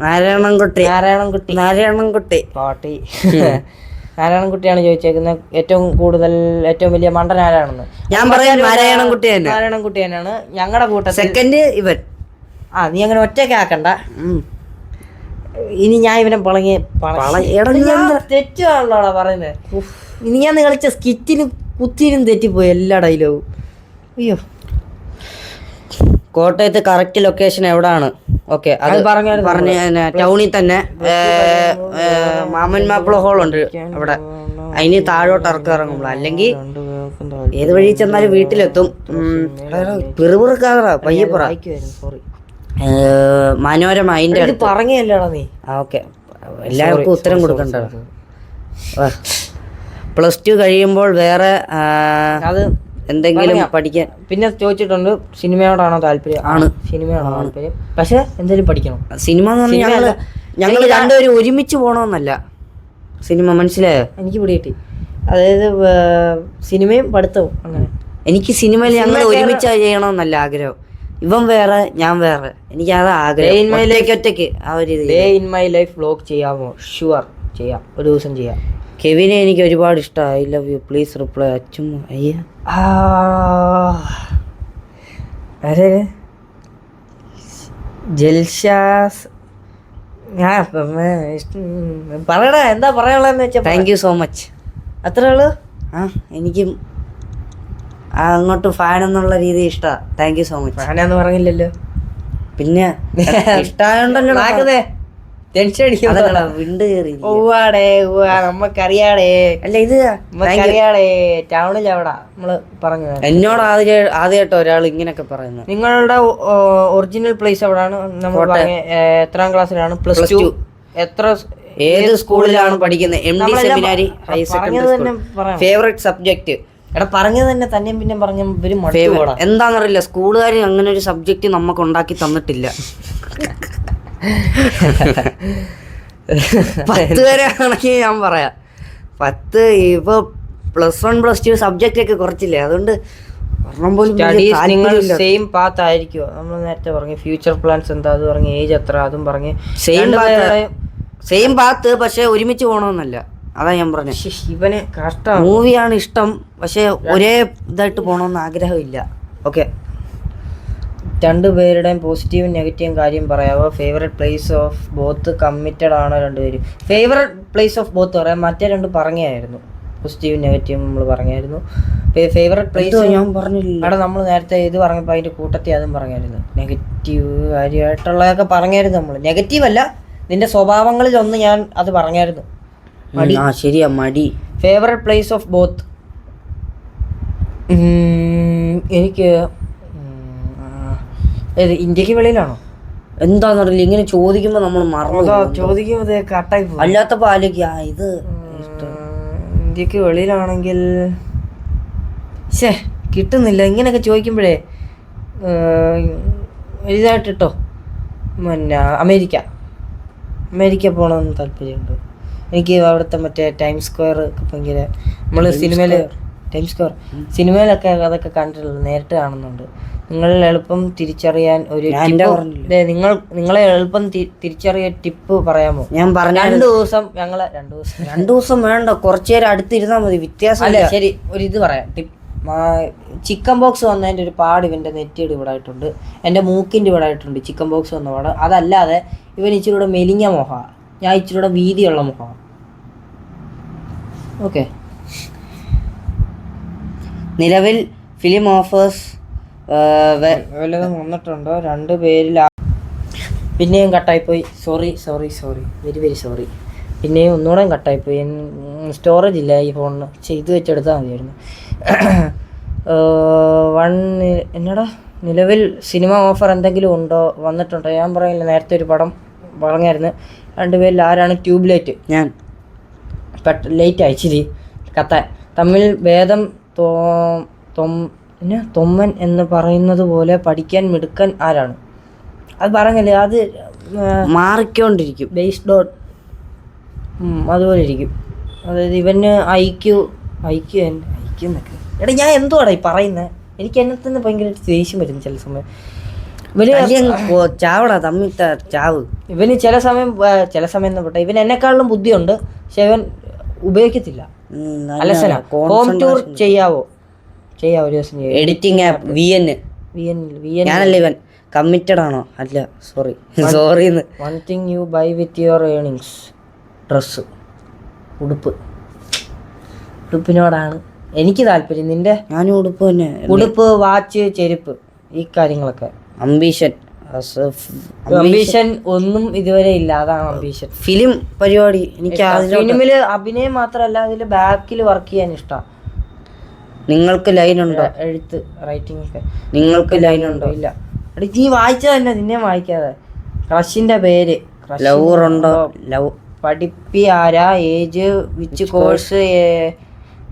നാരായണൻകുട്ടിയാണ് ചോദിച്ചേക്കുന്നത് ഏറ്റവും വലിയ മണ്ടൻ ആരാണെന്ന്. ഞാൻ പറയാൻ നാരായണൻകുട്ടി തന്നെയാണ് ഞങ്ങളുടെ കൂട്ടത്തിൽ. സെക്കൻഡ് ഇവൻ. നീ അങ്ങനെ ഒറ്റയ്ക്കാക്കണ്ട. ഇനി ഞാൻ ഇവനെ തെറ്റാണല്ലോടാ പറയുന്നത്. ഇനി ഞാൻ കളിച്ച സ്കിറ്റിനും കുത്തിനും തെറ്റിപ്പോയി എല്ലാ ഡയലോഗും. അയ്യോ, കോട്ടയത്ത് കറക്റ്റ് ലൊക്കേഷൻ എവിടാണ്? ഓക്കെ, അത് പറഞ്ഞ ടൗണിൽ തന്നെ മാമൻ മാപ്പിള ഹോളുണ്ട് അവിടെ. അതിന് താഴോട്ട് ഇറങ്ങുമ്പോൾ അല്ലെങ്കിൽ ഏത് വഴി ചെന്നാലും വീട്ടിലെത്തും. പിറുപിറുക്കാറ പയ്യപ്പുറ മനോരമ അതിൻ്റെ അടുത്ത് പറഞ്ഞല്ലേടാ നീ. ഓക്കെ, എല്ലാവർക്കും ഉത്തരം കൊടുക്കണ്ട. +2 കഴിയുമ്പോൾ വേറെ അത് എന്തെങ്കിലും പഠിക്കാൻ. പിന്നെ ചോദിച്ചിട്ടുണ്ട് സിനിമയോടാണോ താല്പര്യം? ആണ്. സിനിമയോടാണോ താല്പര്യം, പക്ഷെ എന്തെങ്കിലും പഠിക്കണം. സിനിമ എന്ന് പറഞ്ഞാൽ ഞങ്ങൾ രണ്ടുപേരും ഒരുമിച്ച് പോകണമെന്നല്ല സിനിമ, മനസ്സിലായോ? എനിക്ക് പിടികിട്ടി. അതായത് സിനിമയും പഠിത്തവും അങ്ങനെ. എനിക്ക് സിനിമയിൽ ഞങ്ങൾ ഒരുമിച്ച് ചെയ്യണമെന്നല്ല ആഗ്രഹം. ഇവൻ വേറെ, ഞാൻ വേറെ. എനിക്ക് അത് ആഗ്രഹം. ഒറ്റയ്ക്ക് ആ ഒരു day in my life vlog ചെയ്യാമോ? ഷുവർ, ചെയ്യാം, ഒരു ദിവസം ചെയ്യാം. കെവിനെ എനിക്ക് ഒരുപാട് ഇഷ്ടമാണ്. I love you, please reply. അച്ഛൻ അയ്യ അരെ ജൽഷാസ്. ഞാൻ പറയടാ, എന്താ പറയാനുള്ളതെന്ന് വെച്ചാൽ. Thank you so much. അത്രേ ഉള്ളൂ. എനിക്കും അങ്ങോട്ട് ഫാൻ എന്നുള്ള രീതി ഇഷ്ടമാണ്. Thank you so much. ഫാനാന്ന് പറഞ്ഞില്ലല്ലോ. പിന്നെ ഇഷ്ടമായോണ്ടല്ലോ ടെൻഷൻ അടിക്കും. വിണ്ട് കയറി നമ്മക്കറിയാടേ. അല്ല, ഇത് നമ്മക്കറിയാടേ, ടൗണിൽ എവിടാ നമ്മള് പറഞ്ഞു. എന്നോട് ആദ്യമായിട്ട് ഒരാൾ ഇങ്ങനെയൊക്കെ പറയുന്നത്. നിങ്ങളുടെ ഒറിജിനൽ പ്ലേസ് എവിടാണ്? നമ്മൾ എത്രാം ക്ലാസ്സിലാണ്? Plus two. ഏത് സ്കൂളിലാണ് പഠിക്കുന്നത്? MD seminary higher secondary school. Favourite subject? എടാ പറഞ്ഞത് തന്നെ തന്നെയും പിന്നെ പറഞ്ഞ എന്താണെന്നറിയില്ല. സ്കൂളുകാർ അങ്ങനെ ഒരു സബ്ജക്ട് നമുക്ക് ഉണ്ടാക്കി തന്നിട്ടില്ല. 10 വരെ ആണെങ്കിൽ ഞാൻ പറയാം. 10 ഇപ്പൊ +1 +2 സബ്ജക്റ്റ് ഒക്കെ കുറച്ചില്ലേ, അതുകൊണ്ട് സെയിം പാത്ത് ആയിരിക്കുമോ? നമ്മൾ നേരത്തെ പറഞ്ഞു ഫ്യൂച്ചർ പ്ലാൻസ് എന്താ, അത് പറഞ്ഞു ഏജ് എത്ര, അതും പറഞ്ഞ് സെയിം പാത്ത്, പക്ഷെ ഒരുമിച്ച് പോകണമെന്നല്ല. അതാ ഞാൻ പറഞ്ഞ. ഇവന് കഷ്ടം. മൂവിയാണ് ഇഷ്ടം, പക്ഷെ ഒരേ ഇതായിട്ട് പോകണമെന്ന് ആഗ്രഹമില്ല. ഓക്കെ, രണ്ടുപേരുടെയും പോസിറ്റീവും നെഗറ്റീവും കാര്യം പറയാമോ? Favourite place of both committed ആണോ രണ്ടുപേരും? ഫേവറേറ്റ് പ്ലേസ് ഓഫ് ബോത്ത് പറയാം. മറ്റേ രണ്ട് പറഞ്ഞായിരുന്നു, പോസിറ്റീവും നെഗറ്റീവും നമ്മൾ പറഞ്ഞായിരുന്നു. ഫേവറേറ്റ് പ്ലേസ് ഞാൻ പറഞ്ഞില്ല. അവിടെ നമ്മൾ നേരത്തെ ഇത് പറഞ്ഞപ്പോൾ അതിൻ്റെ കൂട്ടത്തിൽ അതും പറഞ്ഞായിരുന്നു. നെഗറ്റീവ് കാര്യമായിട്ടുള്ളതൊക്കെ പറഞ്ഞായിരുന്നു നമ്മൾ. നെഗറ്റീവ് അല്ല, നിന്റെ സ്വഭാവങ്ങളിൽ ഒന്ന് ഞാൻ അത് പറഞ്ഞായിരുന്നു. മടി. ശരിയാ, മടി. ഫേവറേറ്റ് പ്ലേസ് ഓഫ് ബോത്ത് എനിക്ക് ഇന്ത്യക്ക് വെളിയിലാണോ? എന്താന്നറിയില്ല, ഇങ്ങനെ ചോദിക്കുമ്പോ നമ്മൾ ചോദിക്കുമ്പോൾ കട്ടായി പോകും. അല്ലാത്തപ്പോ ആലോചിക്കുക ഇത് ഇന്ത്യക്ക് വെളിയിലാണെങ്കിൽ കിട്ടുന്നില്ല. ഇങ്ങനെയൊക്കെ ചോദിക്കുമ്പോഴേ ഇതായിട്ടോ പിന്നെ അമേരിക്ക പോകണമെന്ന് താല്പര്യമുണ്ട് എനിക്ക്. അവിടുത്തെ മറ്റേ ടൈം സ്ക്വയർ ഭയങ്കര, നമ്മൾ സിനിമയിലൊക്കെ അതൊക്കെ കണ്ടിട്ടുള്ളൂ, നേരിട്ട് കാണുന്നുണ്ട്. നിങ്ങളെ എളുപ്പം തിരിച്ചറിയാൻ ഒരു നിങ്ങളെ എളുപ്പം തിരിച്ചറിയാൻ ടിപ്പ് പറയാമോ? ഞാൻ പറഞ്ഞു. 2 ദിവസം 2 ദിവസം വേണ്ട, കുറച്ചു നേരം അടുത്തിരുന്നാൽ മതി. വ്യത്യാസം അല്ല, ശരി, ഒരു ഇത് പറയാം ടിപ്പ്. ചിക്കൻ ബോക്സ് വന്നതിൻ്റെ ഒരു പാട് ഇവൻ്റെ നെറ്റിയുടെ ഇവിടെ ആയിട്ടുണ്ട്, എൻ്റെ മൂക്കിൻ്റെ ഇവിടെ ആയിട്ടുണ്ട് ചിക്കൻ ബോക്സ് വന്ന പാട്. അതല്ലാതെ ഇവൻ ഇച്ചിരി കൂടെ മെലിഞ്ഞ മുഖമാണ്, ഞാൻ ഇച്ചിരി കൂടെ വീതിയുള്ള മുഖമാണ്. ഓക്കെ, നിലവിൽ ഫിലിം ഓഫേഴ്സ് വല്ലതും വന്നിട്ടുണ്ടോ? 2 പേരിൽ പിന്നെയും കട്ടായിപ്പോയി. Sorry, very very sorry. പിന്നെയും ഒന്നുകൂടെ കട്ടായിപ്പോയി. സ്റ്റോറേജ് ഇല്ല ഈ ഫോണിന്. ഇത് വെച്ചെടുത്താൽ മതിയായിരുന്നു. എന്നടാ നിലവിൽ സിനിമ ഓഫർ എന്തെങ്കിലും ഉണ്ടോ, വന്നിട്ടുണ്ടോ? ഞാൻ പറയില്ല, നേരത്തെ ഒരു പടം പറഞ്ഞായിരുന്നു. 2 പേരിൽ ആരാണ് ട്യൂബ്ലൈറ്റ്? ഞാൻ. ലേറ്റ് അയച്ചിരി കത്താൻ. തമ്മിൽ ഭേദം തൊമ്മൻ എന്ന് പറയുന്നത് പോലെ പഠിക്കാൻ മിടുക്കൻ ആരാണ്? അത് പറഞ്ഞല്ലേ, അത് മാറിക്കൊണ്ടിരിക്കും. ബേസ് ഡോട്ട് അതുപോലെ ഇരിക്കും. അതായത് ഇവന് ഐക്യു എന്നൊക്കെ. എടാ ഞാൻ എന്തുവാടാ ഈ പറയുന്നത്? എനിക്ക് എന്നെ തന്നെ ഭയങ്കര ദേഷ്യം വരുന്നു ചില സമയം. ഇവന് ചില സമയം പോട്ടെ, ഇവൻ എന്നെക്കാളിലും ബുദ്ധിയുണ്ട്, പക്ഷെ ഇവൻ ഉപയോഗിക്കത്തില്ല. അലസന. ഹോം ടൂർ ചെയ്യാവോ ഒരു ദിവസം? Editing app VN. ഞാനല്ല ഇവൻ. കമ്മിറ്റഡ് ആണോ? അല്ല, sorry. One thing you buy with your earnings? Dress, ഉടുപ്പിനോടാണ് എനിക്ക് താല്പര്യം. നിന്റെ? ഞാനും ഉടുപ്പ് തന്നെ. ഉടുപ്പ്, വാച്ച്, ചെരുപ്പ്, ഈ കാര്യങ്ങളൊക്കെ. അംബീഷൻ ഒന്നും ഇതുവരെ ഇല്ല, അതാണ് അംബീഷൻ. ഫിലിം പരിപാടി എനിക്ക്. ഫിലിമില് അഭിനയം മാത്രമല്ല, അതിൽ ബാക്കിൽ വർക്ക് ചെയ്യാൻ ഇഷ്ടമാണ്. നിങ്ങൾക്ക് ലൈൻ ഉണ്ടോ? എഴുത്ത്, റൈറ്റിംഗ് ഒക്കെ. നിങ്ങൾക്ക് ലൈൻ ഉണ്ടോ? ഇല്ല. നീ വായിച്ചത് തന്നെ, നിന്നെ വായിക്കാതെ. ക്രഷിന്റെ പേര്? ലവർ ഉണ്ടോ? ലവ്. പഠിപ്പി ആരാ? ഏജ്, വിച്ച് കോഴ്സ്,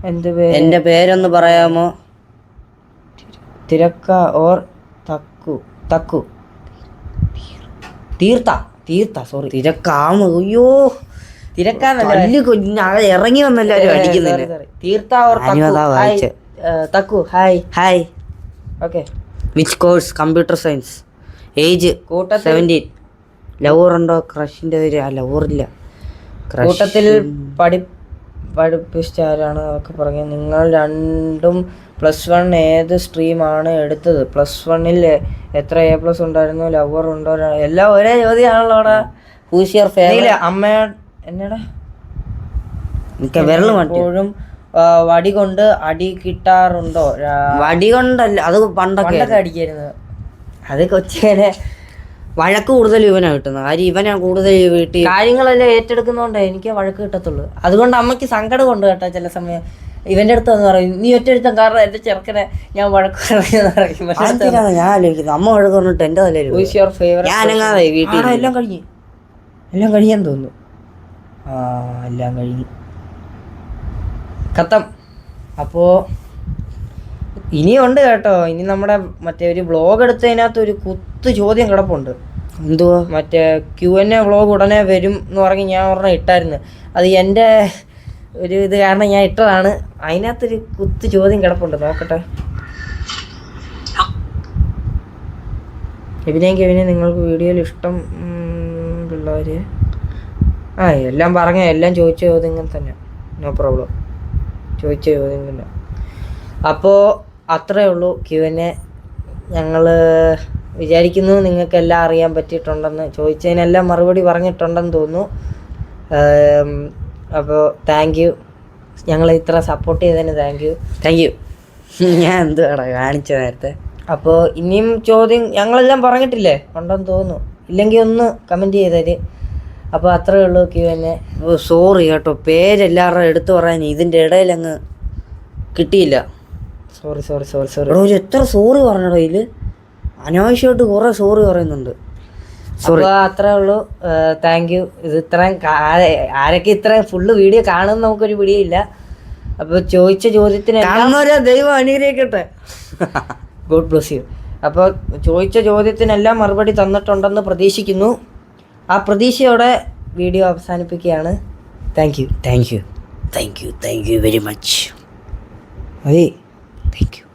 എന്ത് പേര്? എന്റെ പേരൊന്ന് പറയാമോ? തിരക്ക ഓർ തക്കു തക്കു തീർത്ത സോറി തിരക്കാമ അയ്യോ തിരക്കാന്നല്ല കുഞ്ഞാകെ ഇറങ്ങി വന്നെല്ലാരും അടിക്കുന്നില്ല. തീർത്ത ഓർ ഞാനും അതാ വായിച്ചെ. തക്കു hi hi. Okay. Which course? Computer science. Age കൂട്ടത്തിൽ 17. ലവർ ഉണ്ടോ? ക്രഷിന്റെ പേര് ലവറില്ല. കൂട്ടത്തിൽ പഠിപ്പിച്ച ആരാണ് അതൊക്കെ പറഞ്ഞു. നിങ്ങൾ രണ്ടും +1 ഏത് സ്ട്രീമാണ് എടുത്തത്? +1 എത്ര A+ ഉണ്ടായിരുന്നു? ലവർ ഉണ്ടോ? എല്ലാം ഒരേ ചോദ്യമാണല്ലോ അവിടെ. Whose your favourite? അമ്മ എന്നടാ എനിക്ക് വിരൽ മാറ്റി. എപ്പോഴും വടി കൊണ്ട് അടി കിട്ടാറുണ്ടോ? വടി കൊണ്ടല്ല, അത് പണ്ടൊക്കെ അടിക്കായിരുന്നു. അത് കൊച്ചേനെ വഴക്ക് കൂടുതൽ ഇവനാ കിട്ടുന്നത്. കാര്യം ഇവനാ കൂടുതൽ വീട്ടിൽ കാര്യങ്ങളെല്ലാം ഏറ്റെടുക്കുന്നോണ്ട് എനിക്ക് വഴക്ക് കിട്ടത്തുള്ളൂ. അതുകൊണ്ട് അമ്മയ്ക്ക് സങ്കടം കൊണ്ട് കേട്ടോ ചില സമയം. ഇവന്റെ അടുത്ത് വന്ന് പറയും, നീ ഒറ്റെടുത്ത കാരണം എന്റെ ചെറുക്കനെ ഞാൻ വഴക്ക് പറയും. ഞാൻ ആലോചിക്കുന്നത് അമ്മ വഴക്ക് പറഞ്ഞിട്ട് എന്റെ തലയിൽ ഞാനങ്ങാതെ വീട്ടിൽ എല്ലാം കഴിഞ്ഞെന്ന് തോന്നുന്നു. എല്ലാം കഴിഞ്ഞു കത്തം. അപ്പോ ഇനിയുണ്ട് കേട്ടോ. ഇനി നമ്മുടെ മറ്റേ ഒരു വ്ളോഗ് എടുത്തതിനകത്ത് ഒരു കുത്തു ചോദ്യം കിടപ്പുണ്ട്. എന്തുവാ? മറ്റേ Q&A വ്ളോഗ് ഉടനെ വരും എന്ന് പറഞ്ഞ് ഞാൻ ഒരെണ്ണം ഇട്ടായിരുന്നു. അത് എൻ്റെ ഒരു ഇത് കാരണം ഞാൻ ഇട്ടതാണ്. അതിനകത്തൊരു കുത്തു ചോദ്യം കിടപ്പുണ്ട്, നോക്കട്ടെ. കെവിനെ നിങ്ങൾക്ക് വീഡിയോയിൽ ഇഷ്ടം പിള്ളേർ എല്ലാം എല്ലാം ചോദിച്ച ചോദ്യങ്ങൾ തന്നെ. നോ പ്രോബ്ലം, ചോദിച്ച ചോദ്യങ്ങൾ തന്നെ. അപ്പോൾ അത്രയേ ഉള്ളൂ Q&A. ഞങ്ങൾ വിചാരിക്കുന്നു നിങ്ങൾക്കെല്ലാം അറിയാൻ പറ്റിയിട്ടുണ്ടെന്ന്. ചോദിച്ചതിനെല്ലാം മറുപടി പറഞ്ഞിട്ടുണ്ടെന്ന് തോന്നുന്നു. അപ്പോൾ താങ്ക് യു. ഞങ്ങൾ ഇത്ര സപ്പോർട്ട് ചെയ്തതിന് താങ്ക് യു. ഞാൻ എന്തുവാടാ കാണിച്ച നേരത്തെ. അപ്പോൾ ഇനിയും ചോദ്യം ഞങ്ങളെല്ലാം പറഞ്ഞിട്ടില്ലേ? ഉണ്ടെന്ന് തോന്നുന്നു. ഇല്ലെങ്കിൽ ഒന്ന് കമൻറ്റ് ചെയ്തേര്. അപ്പോൾ അത്രയേ ഉള്ളൂ Q&A. സോറി കേട്ടോ, പേരെല്ലാവരുടെ എടുത്തു പറയാൻ ഇതിൻ്റെ ഇടയിൽ അങ്ങ് കിട്ടിയില്ല. സോറി. ഒരു എത്ര സോറി പറഞ്ഞടോ ഇതിൽ. അനാവശ്യമായിട്ട് കുറേ സോറി പറയുന്നുണ്ട്. അപ്പോൾ അത്രേ ഉള്ളൂ. Thank you. ഇത് ഇത്രയും ആരൊക്കെ ഇത്രയും ഫുള്ള് വീഡിയോ കാണുമെന്ന് നമുക്കൊരു പിടിയില്ല. അപ്പോൾ ചോദിച്ച ചോദ്യത്തിന് ദൈവം അനുഗ്രഹിക്കട്ടെ. God bless you. അപ്പോൾ ചോദിച്ച ചോദ്യത്തിനെല്ലാം മറുപടി തന്നിട്ടുണ്ടെന്ന് പ്രതീക്ഷിക്കുന്നു. ആ പ്രതീക്ഷയോടെ വീഡിയോ അവസാനിപ്പിക്കുകയാണ്. Thank you very much. മതി. Thank U.